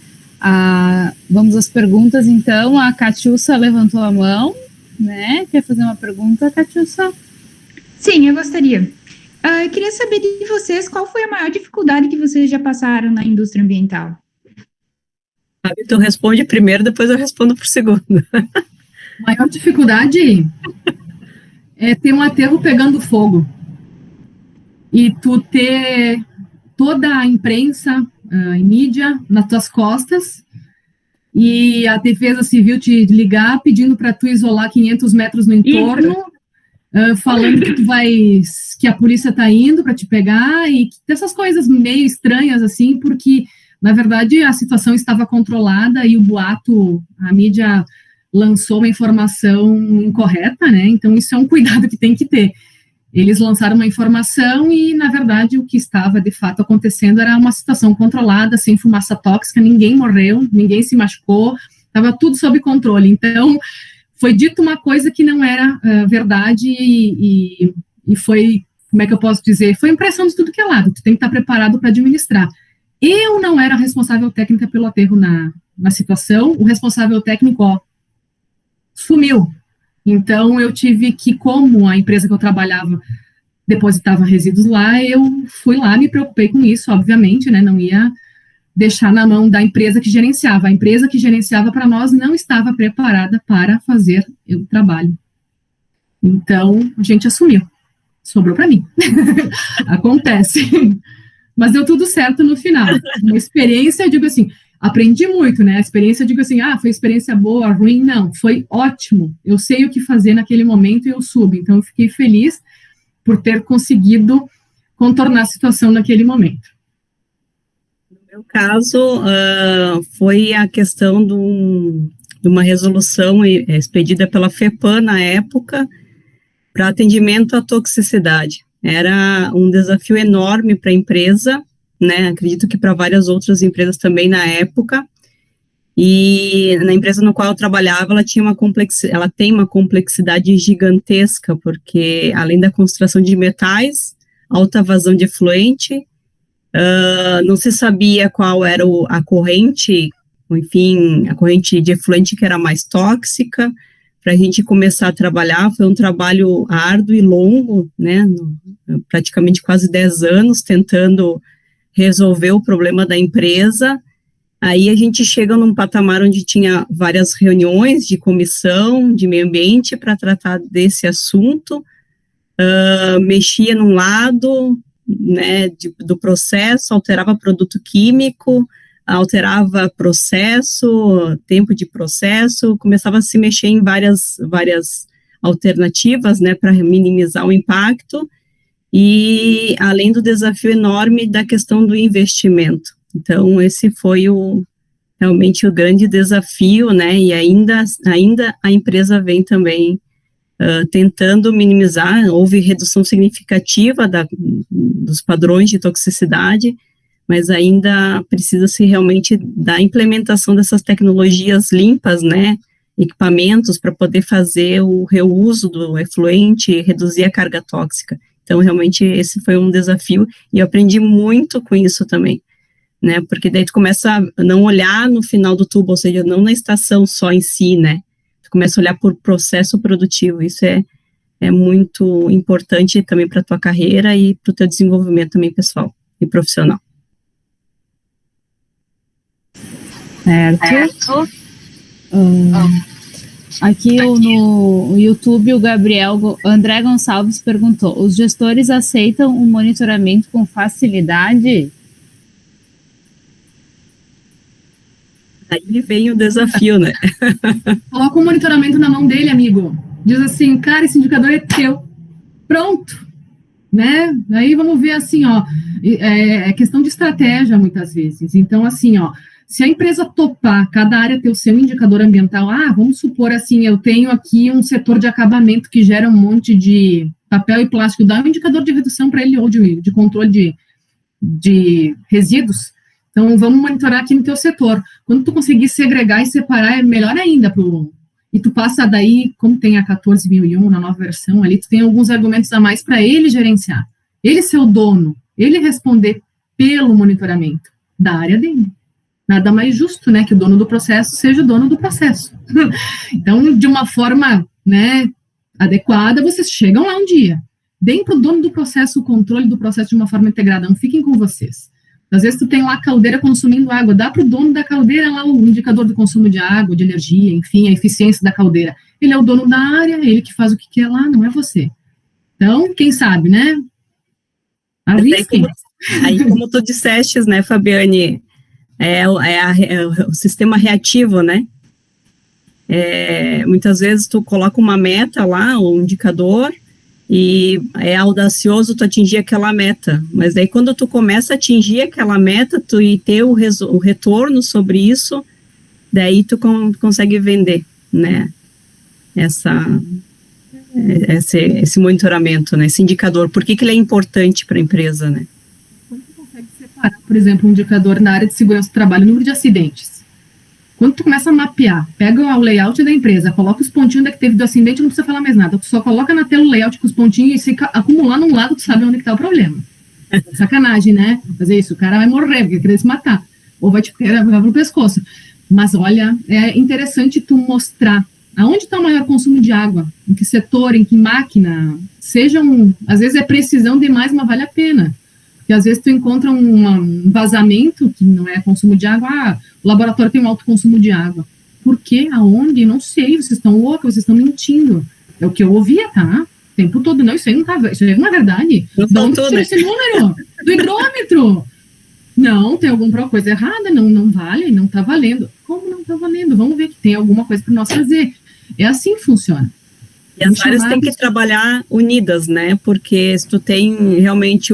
Vamos às perguntas, então. A Catiúcia levantou a mão, né, quer fazer uma pergunta, Catiúcia? Sim, eu gostaria. Eu queria saber de vocês qual foi a maior dificuldade que vocês já passaram na indústria ambiental. Tu responde primeiro, depois eu respondo por segundo. A maior dificuldade é ter um aterro pegando fogo e tu ter toda a imprensa e mídia nas tuas costas e a Defesa Civil te ligar pedindo para tu isolar 500 metros no entorno, falando que a polícia está indo para te pegar e dessas coisas meio estranhas assim, porque na verdade a situação estava controlada e o boato, a mídia lançou uma informação incorreta, né, então isso é um cuidado que tem que ter. Eles lançaram uma informação e, na verdade, o que estava, de fato, acontecendo era uma situação controlada, sem fumaça tóxica, ninguém morreu, ninguém se machucou, estava tudo sob controle. Então, foi dito uma coisa que não era verdade e foi, como é que eu posso dizer, foi impressão de tudo que é lado, tu tem que estar preparado para administrar. Eu não era responsável técnica pelo aterro na situação, o responsável técnico, sumiu. Então, eu tive que, como a empresa que eu trabalhava depositava resíduos lá, eu fui lá, me preocupei com isso, obviamente, né, não ia deixar na mão da empresa que gerenciava. A empresa que gerenciava para nós não estava preparada para fazer o trabalho. Então, a gente assumiu. Sobrou para mim. Acontece. Mas deu tudo certo no final. Uma experiência, eu digo assim, aprendi muito, né? A experiência, eu digo assim, foi experiência boa, ruim, não, foi ótimo. Eu sei o que fazer naquele momento e eu subo. Então, eu fiquei feliz por ter conseguido contornar a situação naquele momento. No meu caso, foi a questão de uma resolução expedida pela FEPAM na época para atendimento à toxicidade. Era um desafio enorme para a empresa, né, acredito que para várias outras empresas também na época, e na empresa no qual eu trabalhava, ela tem uma complexidade gigantesca, porque além da concentração de metais, alta vazão de efluente, não se sabia qual era a corrente, enfim, a corrente de efluente que era mais tóxica. Para a gente começar a trabalhar, foi um trabalho árduo e longo, né, praticamente quase 10 anos, tentando resolver o problema da empresa, Aí a gente chega num patamar onde tinha várias reuniões de comissão de meio ambiente para tratar desse assunto, mexia num lado, né, do processo, alterava produto químico, alterava processo, tempo de processo, começava a se mexer em várias alternativas, né, para minimizar o impacto, e além do desafio enorme da questão do investimento. Então, esse foi realmente o grande desafio, né, e ainda a empresa vem também tentando minimizar. Houve redução significativa dos padrões de toxicidade, mas ainda precisa-se realmente da implementação dessas tecnologias limpas, né, equipamentos para poder fazer o reuso do efluente, reduzir a carga tóxica. Então, realmente, esse foi um desafio, e eu aprendi muito com isso também, né, porque daí tu começa a não olhar no final do tubo, ou seja, não na estação só em si, né, tu começa a olhar por processo produtivo. Isso é muito importante também para a tua carreira e para o teu desenvolvimento também pessoal e profissional. Certo. Aqui no YouTube, o André Gonçalves perguntou: os gestores aceitam o monitoramento com facilidade? Aí vem o desafio, né? Coloca o monitoramento na mão dele, amigo. Diz assim, cara, esse indicador é teu. Pronto. Né? Aí vamos ver assim, ó, é questão de estratégia muitas vezes. Então, assim, ó, se a empresa topar cada área ter o seu indicador ambiental, vamos supor assim, eu tenho aqui um setor de acabamento que gera um monte de papel e plástico, dá um indicador de redução para ele, ou de controle de resíduos. Então, vamos monitorar aqui no teu setor. Quando tu conseguir segregar e separar, é melhor ainda. E tu passa daí, como tem a 14.001 na nova versão ali, tu tem alguns argumentos a mais para ele gerenciar. Ele ser o dono, ele responder pelo monitoramento da área dele. Nada mais justo, né, que o dono do processo seja o dono do processo. Então, de uma forma, né, adequada, vocês chegam lá um dia. Deem para o dono do processo o controle do processo de uma forma integrada, não fiquem com vocês. Às vezes tu tem lá a caldeira consumindo água, dá para o dono da caldeira lá o indicador do consumo de água, de energia, enfim, a eficiência da caldeira. Ele é o dono da área, ele que faz o que quer lá, não é você. Então, quem sabe, né? Aí, como tu disseste, né, Fabiane, é o sistema reativo, né? Muitas vezes tu coloca uma meta lá, um indicador, e é audacioso tu atingir aquela meta, mas daí quando tu começa a atingir aquela meta, tu e ter o retorno sobre isso, daí tu consegue vender, né, esse monitoramento, né, esse indicador. Por que ele é importante para a empresa, né? Quando tu consegue separar, por exemplo, um indicador na área de segurança do trabalho, número de acidentes. Quando tu começa a mapear, pega o layout da empresa, coloca os pontinhos onde é que teve do acidente, não precisa falar mais nada. Tu só coloca na tela o layout com os pontinhos e se acumular num lado, tu sabe onde é que tá o problema. Sacanagem, né? Fazer isso, o cara vai morrer, porque querer se matar. Ou vai te pegar pro pescoço. Mas, olha, é interessante tu mostrar aonde está o maior consumo de água, em que setor, em que máquina. Às vezes é precisão demais, mas vale a pena. Porque às vezes tu encontra um vazamento que não é consumo de água, o laboratório tem um alto consumo de água. Por quê? Aonde? Não sei, vocês estão loucos, vocês estão mentindo. É o que eu ouvia, tá? O tempo todo, não, isso aí não é verdade. De onde tirou esse número? Do higrômetro. Não, tem alguma coisa errada, não vale, não tá valendo. Como não tá valendo? Vamos ver que tem alguma coisa para nós fazer. É assim que funciona. E as áreas têm que trabalhar unidas, né, porque se tu tem realmente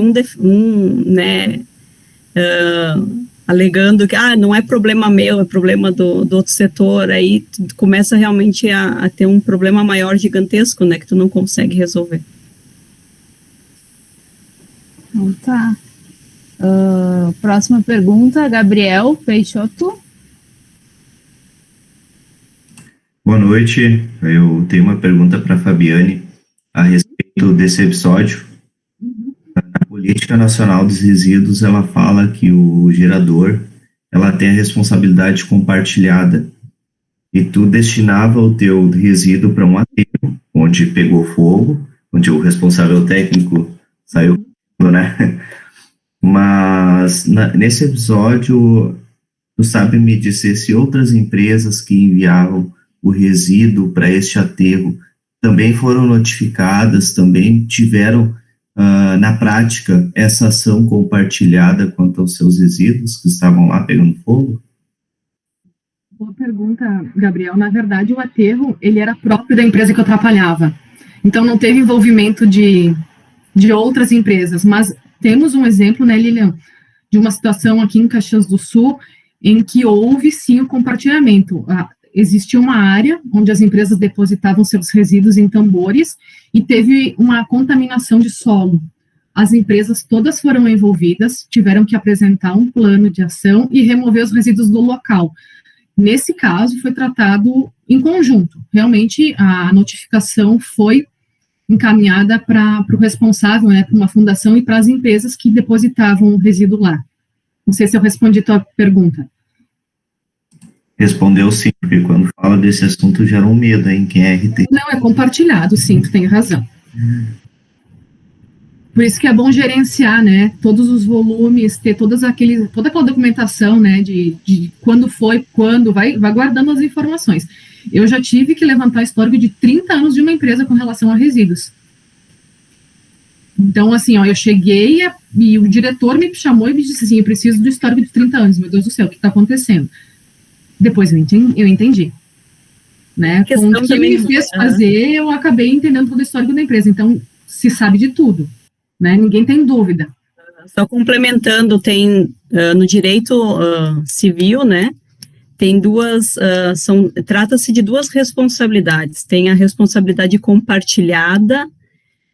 alegando que, não é problema meu, é problema do outro setor, aí tu começa realmente a ter um problema maior, gigantesco, né, que tu não consegue resolver. Então tá. Próxima pergunta, Gabriel Peixoto. Boa noite, eu tenho uma pergunta para a Fabiane a respeito desse episódio. A Política Nacional dos Resíduos, ela fala que o gerador, ela tem a responsabilidade compartilhada, e tu destinava o teu resíduo para um aterro, onde pegou fogo, onde o responsável técnico saiu, né? Mas nesse episódio, tu sabe me dizer se outras empresas que enviavam o resíduo para este aterro também foram notificadas, também tiveram, na prática, essa ação compartilhada quanto aos seus resíduos que estavam lá pegando fogo? Boa pergunta, Gabriel. Na verdade, o aterro, ele era próprio da empresa que eu trabalhava. Então, não teve envolvimento de outras empresas. Mas temos um exemplo, né, Lilian, de uma situação aqui em Caxias do Sul, em que houve, sim, o compartilhamento. Existia uma área onde as empresas depositavam seus resíduos em tambores e teve uma contaminação de solo. As empresas todas foram envolvidas, tiveram que apresentar um plano de ação e remover os resíduos do local. Nesse caso, foi tratado em conjunto. Realmente, a notificação foi encaminhada para o responsável, né, para uma fundação e para as empresas que depositavam o resíduo lá. Não sei se eu respondi a tua pergunta. Respondeu sim, porque quando fala desse assunto gera um medo, hein, quem é RT. Não, é compartilhado, sim, tu tem razão. Por isso que é bom gerenciar, né, todos os volumes, ter toda aquela documentação, né, de quando foi, quando, vai guardando as informações. Eu já tive que levantar histórico de 30 anos de uma empresa com relação a resíduos. Então, assim, ó, eu cheguei e o diretor me chamou e me disse assim, eu preciso do histórico de 30 anos, meu Deus do céu, o que está acontecendo? Depois eu entendi. Né? Com o que me fez fazer, eu acabei entendendo todo o histórico da empresa. Então, se sabe de tudo. Né? Ninguém tem dúvida. Só complementando, tem no direito civil, né, tem trata-se de duas responsabilidades, tem a responsabilidade compartilhada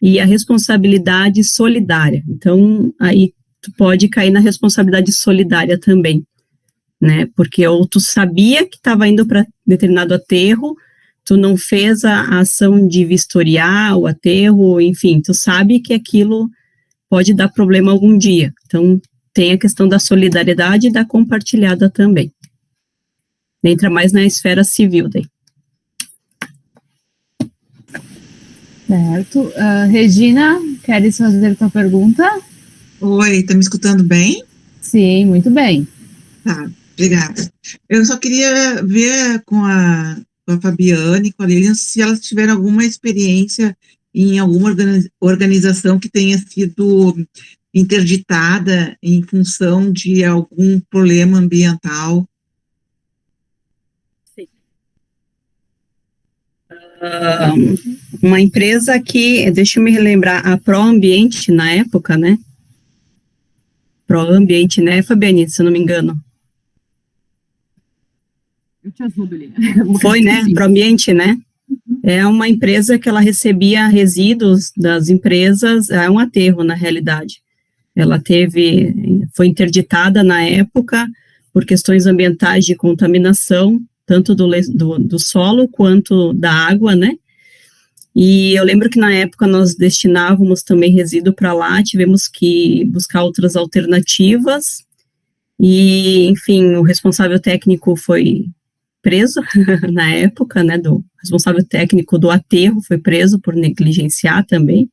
e a responsabilidade solidária, então aí tu pode cair na responsabilidade solidária também, né, porque ou tu sabia que estava indo para determinado aterro, tu não fez a ação de vistoriar o aterro, enfim, tu sabe que aquilo pode dar problema algum dia. Então, tem a questão da solidariedade e da compartilhada também. Entra mais na esfera civil daí. Certo. Regina, queres fazer tua pergunta? Oi, tá me escutando bem? Sim, muito bem. Tá, obrigada. Eu só queria ver com a Fabiane, com a Lilian, se elas tiveram alguma experiência em alguma organização que tenha sido interditada em função de algum problema ambiental. Sim. Uma empresa que, deixa eu me relembrar, a ProAmbiente na época, né? ProAmbiente, né, Fabiane, se eu não me engano. Eu te ajudo, Lilian. Foi, né? ProAmbiente, né? É uma empresa que ela recebia resíduos das empresas, é um aterro, na realidade. Ela foi interditada na época por questões ambientais de contaminação, tanto do solo quanto da água, né? E eu lembro que na época nós destinávamos também resíduo para lá, tivemos que buscar outras alternativas, e, enfim, o responsável técnico foi preso na época, né, do responsável técnico do aterro foi preso por negligenciar também,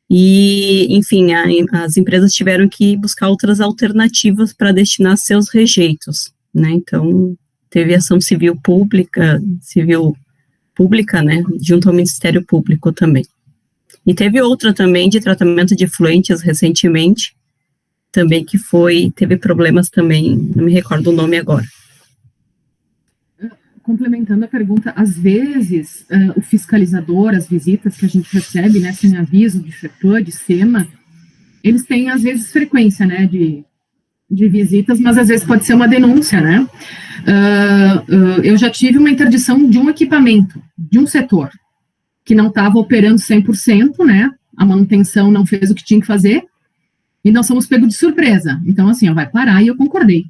e, enfim, as empresas tiveram que buscar outras alternativas para destinar seus rejeitos, né, então teve ação civil pública, né, junto ao Ministério Público também. E teve outra também de tratamento de efluentes recentemente, também que teve problemas também, não me recordo o nome agora. Complementando a pergunta, às vezes o fiscalizador, as visitas que a gente recebe, né, sem aviso de FEPAM, de SEMA, eles têm às vezes frequência, né, de visitas, mas às vezes pode ser uma denúncia, né. Eu já tive uma interdição de um equipamento, de um setor, que não estava operando 100%, né, a manutenção não fez o que tinha que fazer, e nós somos pegos de surpresa. Então, assim, vai parar, e eu concordei.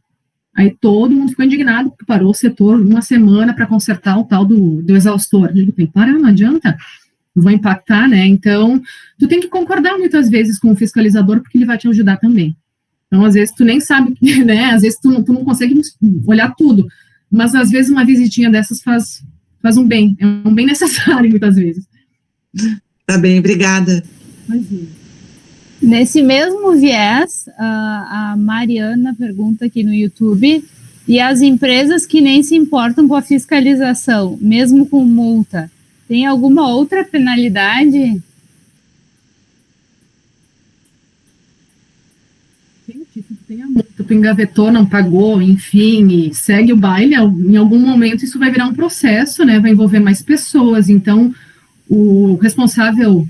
Aí todo mundo ficou indignado, porque parou o setor uma semana para consertar o tal do exaustor. Eu digo, tem que parar, não adianta, vai impactar, né? Então, tu tem que concordar muitas vezes com o fiscalizador, porque ele vai te ajudar também. Então, às vezes, tu nem sabe, né? Às vezes, tu não consegue olhar tudo, mas às vezes uma visitinha dessas faz um bem, é um bem necessário, muitas vezes. Tá bem, obrigada. Imagina. Nesse mesmo viés, a Mariana pergunta aqui no YouTube E as empresas que nem se importam com a fiscalização, mesmo com multa, tem alguma outra penalidade? Tem a multa, tu engavetou, não pagou, enfim, e segue o baile, em algum momento isso vai virar um processo, né, vai envolver mais pessoas, então o responsável,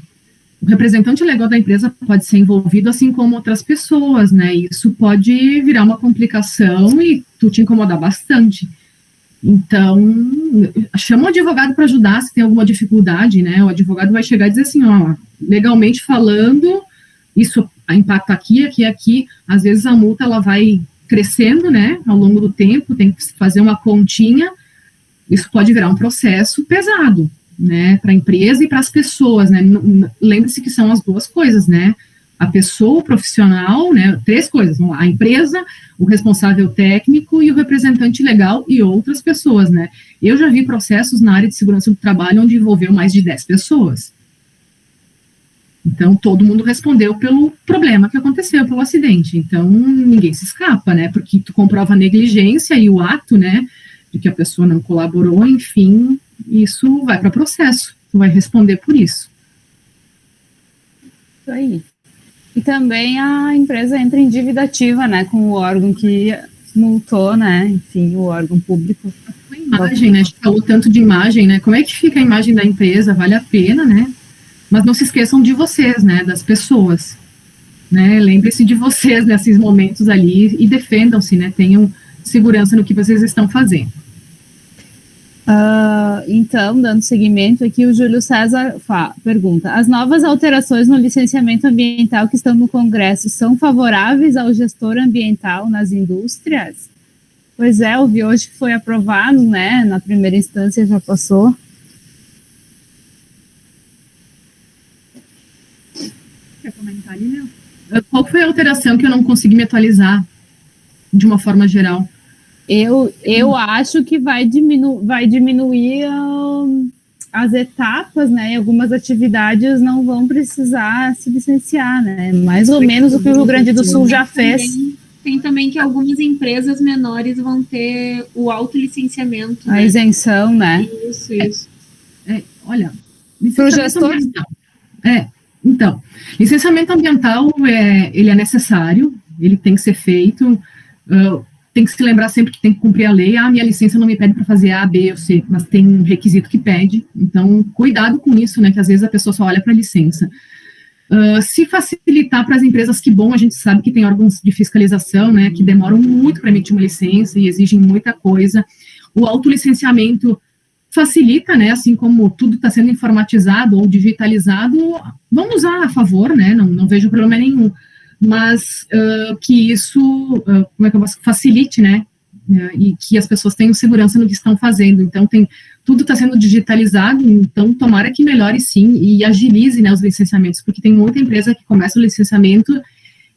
o representante legal da empresa pode ser envolvido, assim como outras pessoas, né, e isso pode virar uma complicação e tu te incomodar bastante. Então, chama o advogado para ajudar se tem alguma dificuldade, né, o advogado vai chegar e dizer assim, ó, legalmente falando, isso impacta aqui, às vezes a multa ela vai crescendo, né, ao longo do tempo, tem que fazer uma continha, isso pode virar um processo pesado, né, para a empresa e para as pessoas, né, lembre-se que são as duas coisas, né, a pessoa, o profissional, né, 3 coisas, a empresa, o responsável técnico e o representante legal e outras pessoas, né, eu já vi processos na área de segurança do trabalho onde envolveu mais de 10 pessoas, então todo mundo respondeu pelo problema que aconteceu, pelo acidente, então ninguém se escapa, né, porque tu comprova a negligência e o ato, né, de que a pessoa não colaborou, enfim, isso vai para processo, tu vai responder por isso. Isso aí. E também a empresa entra em dívida ativa, né, com o órgão que multou, né, enfim, o órgão público. A imagem, né, a gente falou tanto de imagem, né, como é que fica a imagem da empresa, vale a pena, né, mas não se esqueçam de vocês, né, das pessoas, né, lembre-se de vocês nesses momentos ali e defendam-se, né, tenham segurança no que vocês estão fazendo. Então, dando seguimento aqui, o Júlio César pergunta: as novas alterações no licenciamento ambiental que estão no Congresso são favoráveis ao gestor ambiental nas indústrias? Pois é, eu vi hoje que foi aprovado, né, na primeira instância já passou. Quer comentar ali, Léo? Qual foi a alteração que eu não consegui me atualizar de uma forma geral? Eu acho que vai diminuir as etapas, né? E algumas atividades não vão precisar se licenciar, né? Mais ou menos o que o Rio Grande do Sul já fez. Tem também que algumas empresas menores vão ter o autolicenciamento. A isenção, né? Isso. Olha, para o gestor. Então, licenciamento ambiental ele é necessário, ele tem que ser feito. Tem que se lembrar sempre que tem que cumprir a lei. Minha licença não me pede para fazer A, B ou C, mas tem um requisito que pede. Então, cuidado com isso, né? Que às vezes a pessoa só olha para a licença. Se facilitar para as empresas, que bom, a gente sabe que tem órgãos de fiscalização, né? Que demoram muito para emitir uma licença e exigem muita coisa. O autolicenciamento facilita, né? Assim como tudo está sendo informatizado ou digitalizado, vamos usar a favor, né? Não vejo problema nenhum. Mas que isso, como é que eu posso, facilite, né, e que as pessoas tenham segurança no que estão fazendo. Então, tudo está sendo digitalizado, então tomara que melhore sim e agilize, né, os licenciamentos, porque tem muita empresa que começa o licenciamento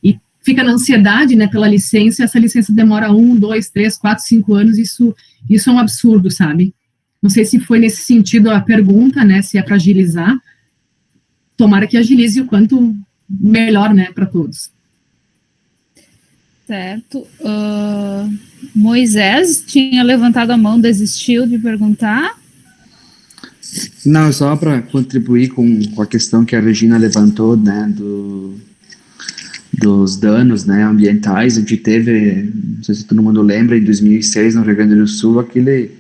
e fica na ansiedade, né, pela licença, e essa licença demora 1, 2, 3, 4, 5 anos, isso é um absurdo, sabe? Não sei se foi nesse sentido a pergunta, né, se é para agilizar, tomara que agilize o quanto melhor, né, para todos. Certo. Moisés tinha levantado a mão, desistiu de perguntar? Não, só para contribuir com a questão que a Regina levantou, né, dos danos, né, ambientais. A gente teve, não sei se todo mundo lembra, em 2006, no Rio Grande do Sul, aquele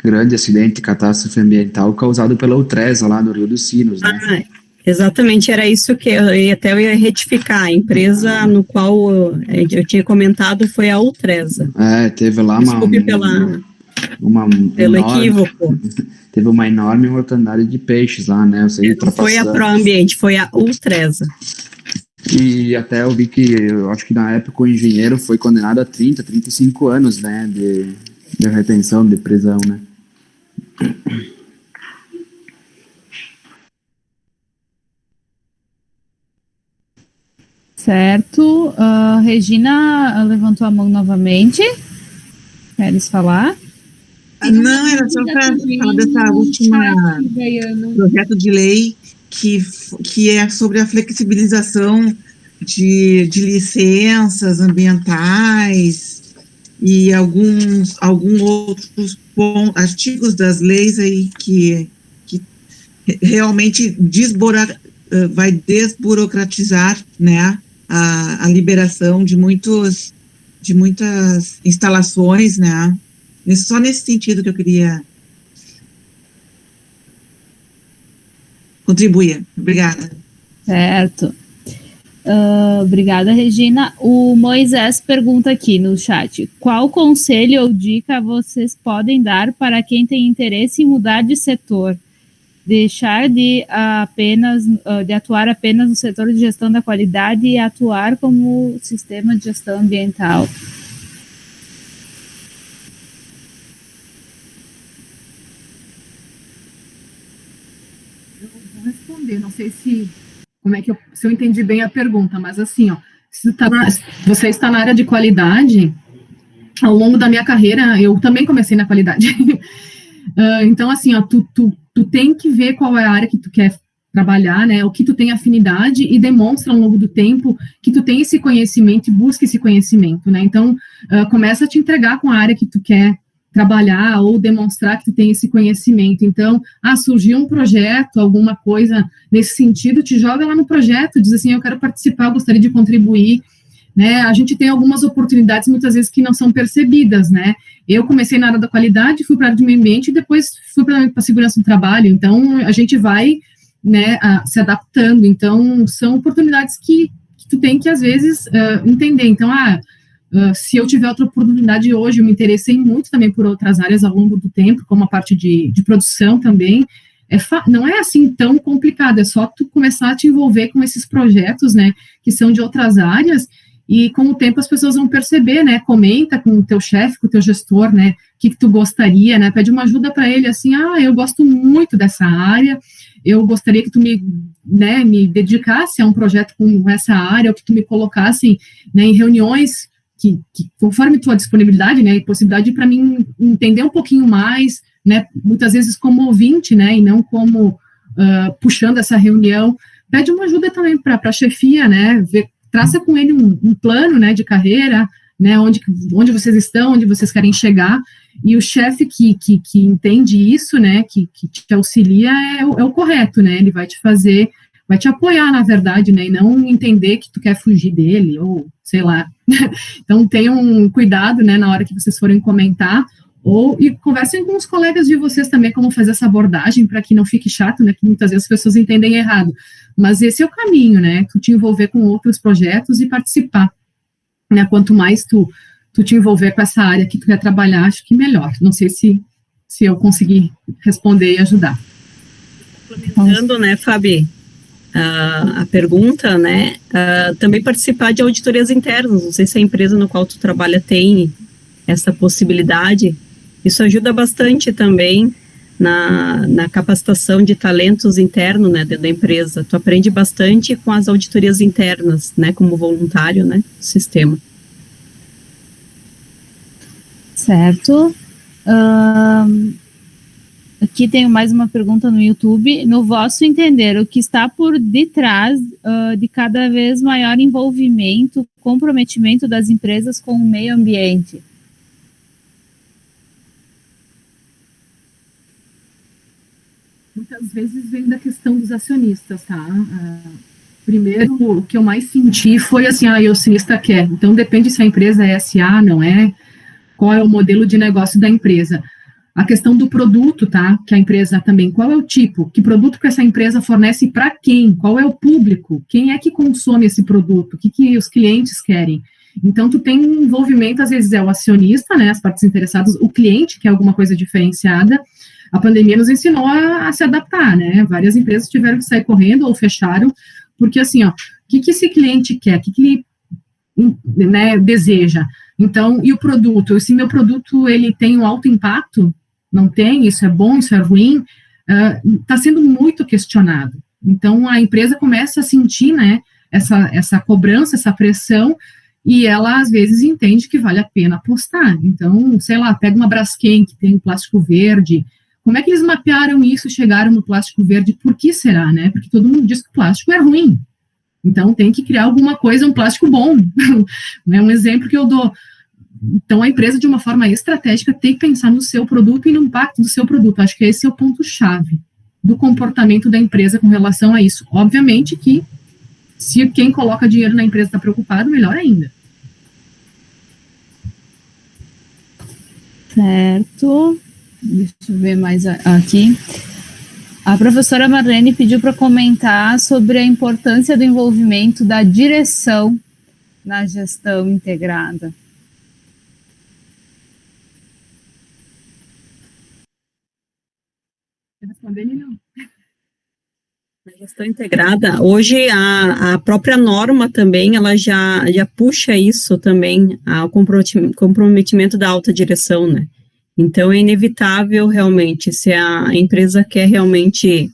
grande acidente, catástrofe ambiental causado pela Utresa, lá no Rio dos Sinos, né? Exatamente, era isso que eu ia retificar. A empresa no qual eu tinha comentado foi a Utresa. Teve lá pelo equívoco. Teve uma enorme mortandade de peixes lá, né? Não foi a Proambiente, foi a Utresa. E até eu vi que, eu acho que na época o engenheiro foi condenado a 30, 35 anos, né? De retenção, de prisão, né? Certo. Regina levantou a mão novamente. Queres falar? Não, era só para falar dessa última projeto de lei que é sobre a flexibilização de licenças ambientais e alguns outros artigos das leis aí que realmente vai desburocratizar, né, a liberação de muitas instalações, né, só nesse sentido que eu queria contribuir. Obrigada. Certo. Obrigada, Regina. O Moisés pergunta aqui no chat: qual conselho ou dica vocês podem dar para quem tem interesse em mudar de setor? Deixar de atuar apenas no setor de gestão da qualidade e atuar como sistema de gestão ambiental. Eu vou responder, não sei se eu entendi bem a pergunta, mas assim, ó, você está na área de qualidade, ao longo da minha carreira, eu também comecei na qualidade. Então, assim, ó, tu tem que ver qual é a área que tu quer trabalhar, né, o que tu tem afinidade e demonstra ao longo do tempo que tu tem esse conhecimento e busca esse conhecimento, né, então começa a te entregar com a área que tu quer trabalhar ou demonstrar que tu tem esse conhecimento. Então, surgiu um projeto, alguma coisa nesse sentido, te joga lá no projeto, diz assim, eu quero participar, eu gostaria de contribuir, né, a gente tem algumas oportunidades muitas vezes que não são percebidas, né, eu comecei na área da qualidade, fui para a área do meio ambiente e depois fui para a segurança do trabalho, então a gente vai, né, se adaptando, então são oportunidades que tu tem que às vezes entender, então, se eu tiver outra oportunidade hoje, eu me interessei muito também por outras áreas ao longo do tempo, como a parte de produção também, não é assim tão complicado, é só tu começar a te envolver com esses projetos, né, que são de outras áreas, e com o tempo as pessoas vão perceber, né, comenta com o teu chefe, com o teu gestor, né, o que tu gostaria, né, pede uma ajuda para ele, assim, eu gosto muito dessa área, eu gostaria que tu me dedicasse a um projeto com essa área, ou que tu me colocasse, né, em reuniões que conforme tua disponibilidade, né, e possibilidade para mim entender um pouquinho mais, né, muitas vezes como ouvinte, né, e não como puxando essa reunião, pede uma ajuda também para a chefia, né, traça com ele um plano, né, de carreira, né, onde vocês estão, onde vocês querem chegar, e o chefe que entende isso, né, que te auxilia é o correto, né, ele vai te apoiar, na verdade, né, e não entender que tu quer fugir dele, ou sei lá. Então, tenham cuidado, né, na hora que vocês forem comentar, e conversem com os colegas de vocês também como fazer essa abordagem, para que não fique chato, né, que muitas vezes as pessoas entendem errado. Mas esse é o caminho, né, tu te envolver com outros projetos e participar, né, quanto mais tu te envolver com essa área que tu quer trabalhar, acho que melhor. Não sei se eu consegui responder e ajudar. Complementando, né, Fabi, a pergunta, né, também participar de auditorias internas, não sei se a empresa no qual tu trabalha tem essa possibilidade, isso ajuda bastante também na capacitação de talentos internos, né, dentro da empresa, tu aprende bastante com as auditorias internas, né, como voluntário, né, do sistema. Certo. Aqui tenho mais uma pergunta no YouTube. No vosso entender, o que está por detrás de cada vez maior envolvimento, comprometimento das empresas com o meio ambiente? Muitas vezes vem da questão dos acionistas, tá? Primeiro, o que eu mais senti foi assim, o acionista quer. Então, depende se a empresa é SA, não é, qual é o modelo de negócio da empresa. A questão do produto, tá? Que a empresa também, qual é o tipo? Que produto que essa empresa fornece para quem? Qual é o público? Quem é que consome esse produto? O que os clientes querem? Então, tu tem um envolvimento, às vezes é o acionista, né? As partes interessadas, o cliente quer alguma coisa diferenciada. A pandemia nos ensinou a se adaptar, né? Várias empresas tiveram que sair correndo ou fecharam, porque assim, o que esse cliente quer? O que ele, né, deseja? Então, e o produto? Se meu produto, ele tem um alto impacto, não tem, isso é bom, isso é ruim, está sendo muito questionado. Então, a empresa começa a sentir, né, essa cobrança, essa pressão, e ela, às vezes, entende que vale a pena apostar. Então, sei lá, pega uma Braskem, que tem plástico verde. Como é que eles mapearam isso e chegaram no plástico verde? Por que será, né? Porque todo mundo diz que o plástico é ruim. Então, tem que criar alguma coisa, um plástico bom. É um exemplo que eu dou. Então, a empresa, de uma forma estratégica, tem que pensar no seu produto e no impacto do seu produto. Acho que esse é o ponto-chave do comportamento da empresa com relação a isso. Obviamente que, se quem coloca dinheiro na empresa está preocupado, melhor ainda. Certo. Deixa eu ver mais aqui. A professora Marlene pediu para comentar sobre a importância do envolvimento da direção na gestão integrada. Na gestão integrada, hoje a própria norma também, ela já puxa isso também, ao comprometimento da alta direção, né? Então, é inevitável, realmente, se a empresa quer realmente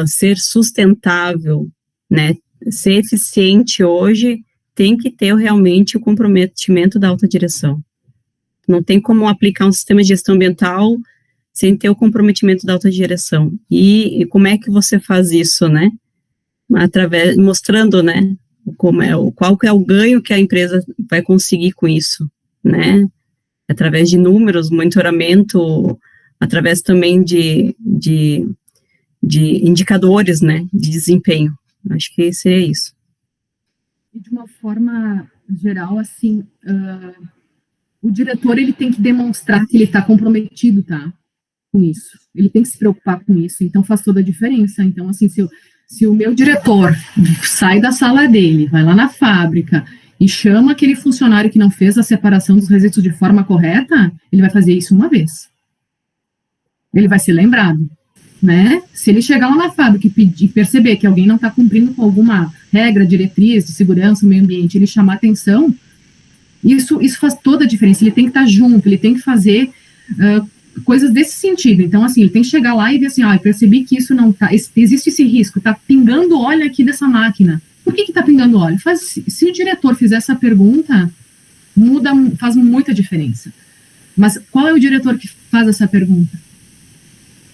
ser sustentável, né, ser eficiente hoje, tem que ter realmente o comprometimento da alta direção. Não tem como aplicar um sistema de gestão ambiental sem ter o comprometimento da alta direção. E como é que você faz isso, né? Mostrando, né, qual que é o ganho que a empresa vai conseguir com isso, né? Através de números, monitoramento, através também de indicadores, né, de desempenho. Acho que seria isso. E de uma forma geral, assim, o diretor, ele tem que demonstrar que ele está comprometido, tá, com isso. Ele tem que se preocupar com isso, então faz toda a diferença. Então, assim, se o meu diretor sai da sala dele, vai lá na fábrica e chama aquele funcionário que não fez a separação dos resíduos de forma correta, ele vai fazer isso uma vez. Ele vai ser lembrado, né? Se ele chegar lá na fábrica e perceber que alguém não está cumprindo com alguma regra, diretriz de segurança, meio ambiente, ele chamar atenção, isso faz toda a diferença. Ele tem que estar junto, ele tem que fazer coisas desse sentido. Então, assim, ele tem que chegar lá e ver assim, eu percebi que isso não está, existe esse risco, está pingando óleo aqui dessa máquina. Por que está pingando óleo? Se o diretor fizer essa pergunta, faz muita diferença. Mas qual é o diretor que faz essa pergunta?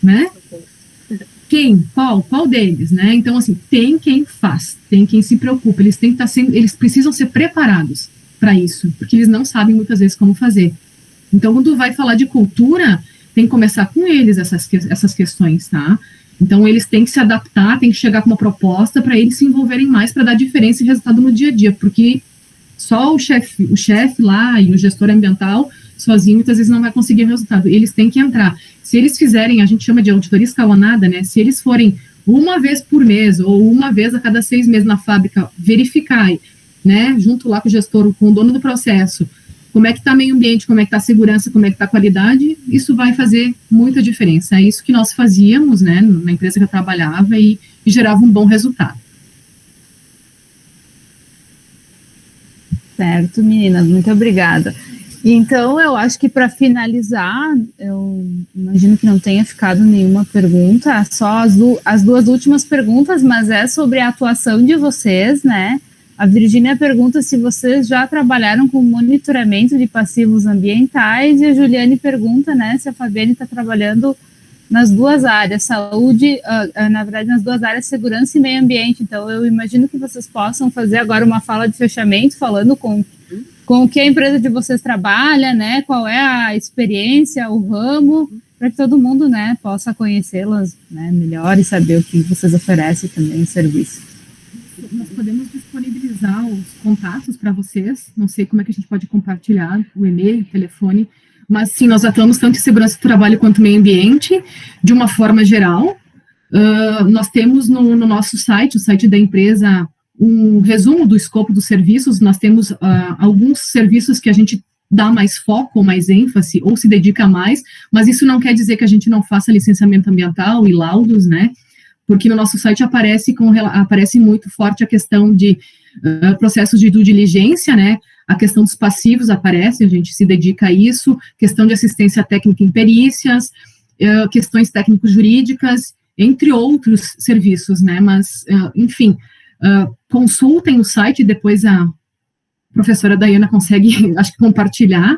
Né? Quem? Qual deles? Né? Então, assim, tem quem faz, tem quem se preocupa, eles precisam ser preparados para isso, porque eles não sabem muitas vezes como fazer. Então, quando vai falar de cultura, tem que começar com eles essas questões, tá? Então, eles têm que se adaptar, têm que chegar com uma proposta para eles se envolverem mais, para dar diferença e resultado no dia a dia, porque só o chefe lá e o gestor ambiental, sozinho, muitas vezes não vai conseguir resultado. Eles têm que entrar. Se eles fizerem, a gente chama de auditoria escalonada, né? Se eles forem uma vez por mês ou uma vez a cada 6 meses na fábrica, verificar, né, junto lá com o gestor, com o dono do processo, como é que está o meio ambiente, como é que está a segurança, como é que está a qualidade, isso vai fazer muita diferença. É isso que nós fazíamos, né, na empresa que eu trabalhava e gerava um bom resultado. Certo, meninas, muito obrigada. Então, eu acho que para finalizar, eu imagino que não tenha ficado nenhuma pergunta, só as duas últimas perguntas, mas é sobre a atuação de vocês, né? A Virgínia pergunta se vocês já trabalharam com monitoramento de passivos ambientais, e a Juliane pergunta, né, se a Fabiane está trabalhando nas duas áreas, saúde, na verdade, nas duas áreas, segurança e meio ambiente. Então, eu imagino que vocês possam fazer agora uma fala de fechamento, falando com o que a empresa de vocês trabalha, né, qual é a experiência, o ramo, para que todo mundo, né, possa conhecê-las, né, melhor e saber o que vocês oferecem também em serviço. Nós podemos disponibilizar os contatos para vocês, não sei como é que a gente pode compartilhar, o e-mail, o telefone, mas sim, nós atuamos tanto em segurança do trabalho quanto meio ambiente, de uma forma geral. Nós temos no nosso site, o site da empresa, um resumo do escopo dos serviços. Nós temos alguns serviços que a gente dá mais foco, ou mais ênfase, ou se dedica mais, mas isso não quer dizer que a gente não faça licenciamento ambiental e laudos, né? Porque no nosso site aparece muito forte a questão de processos de due diligência, né? A questão dos passivos aparece, a gente se dedica a isso, questão de assistência técnica em perícias, questões técnico-jurídicas, entre outros serviços, né? Mas, enfim, consultem o site, depois a professora Dayana consegue, acho que, compartilhar,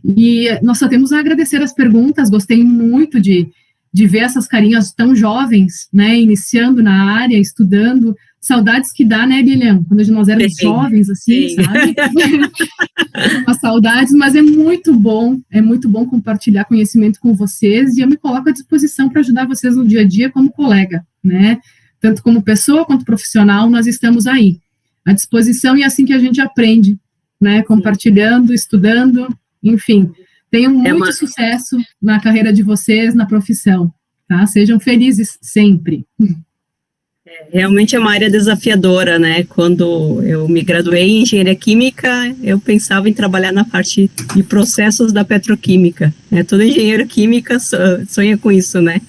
e nós só temos a agradecer as perguntas. Gostei muito de ver essas carinhas tão jovens, né, iniciando na área, estudando. Saudades que dá, né, Guilherme? Quando nós éramos jovens, assim, sabe? As saudades, mas é muito bom compartilhar conhecimento com vocês, e eu me coloco à disposição para ajudar vocês no dia a dia como colega, né? Tanto como pessoa quanto profissional, nós estamos aí, à disposição, e é assim que a gente aprende, né? Compartilhando, estudando, enfim. Tenham muito sucesso na carreira de vocês, na profissão, tá? Sejam felizes sempre. Realmente é uma área desafiadora, né? Quando eu me graduei em engenharia química, eu pensava em trabalhar na parte de processos da petroquímica, né? Todo engenheiro químico sonha com isso, né?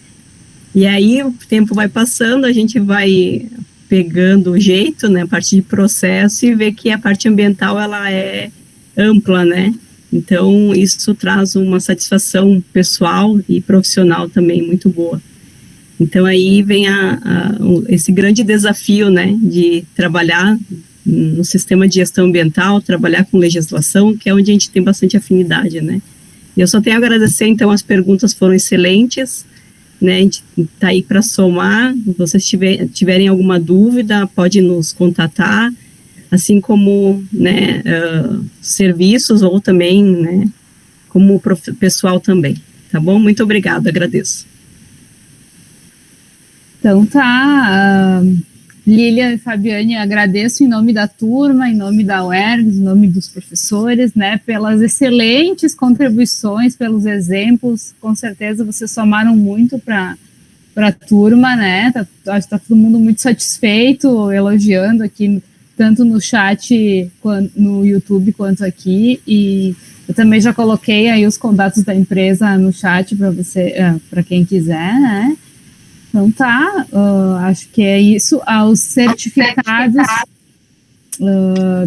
E aí o tempo vai passando, a gente vai pegando o jeito, né? A parte de processo, e vê que a parte ambiental, ela é ampla, né? Então, isso traz uma satisfação pessoal e profissional também muito boa. Então, aí vem esse grande desafio, né, de trabalhar no sistema de gestão ambiental, trabalhar com legislação, que é onde a gente tem bastante afinidade, né. E eu só tenho a agradecer, então, as perguntas foram excelentes, né, a gente está aí para somar. Se vocês tiverem alguma dúvida, pode nos contatar, assim como, né, serviços, ou também, né, como pessoal também, tá bom? Muito obrigada, agradeço. Então tá, Lília e Fabiane, agradeço em nome da turma, em nome da UERGS, em nome dos professores, né, pelas excelentes contribuições, pelos exemplos. Com certeza vocês somaram muito para a turma, né, acho que tá todo mundo muito satisfeito, elogiando aqui, tanto no chat, no YouTube, quanto aqui, e eu também já coloquei aí os contatos da empresa no chat para quem quiser, né. Então tá, acho que é isso. Os certificados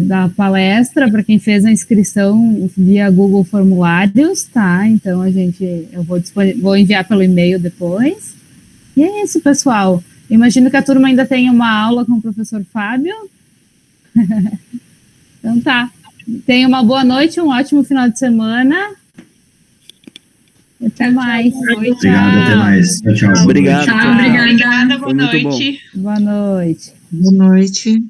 da palestra, para quem fez a inscrição via Google Formulários, tá? Então eu vou enviar pelo e-mail depois. E é isso, pessoal. Imagino que a turma ainda tem uma aula com o professor Fábio. Então tá. Tenha uma boa noite, um ótimo final de semana. Até mais. Obrigado, até mais. Tchau, tchau. Obrigado. Tchau, obrigada, boa Foi muito bom. noite. Boa noite. Boa noite.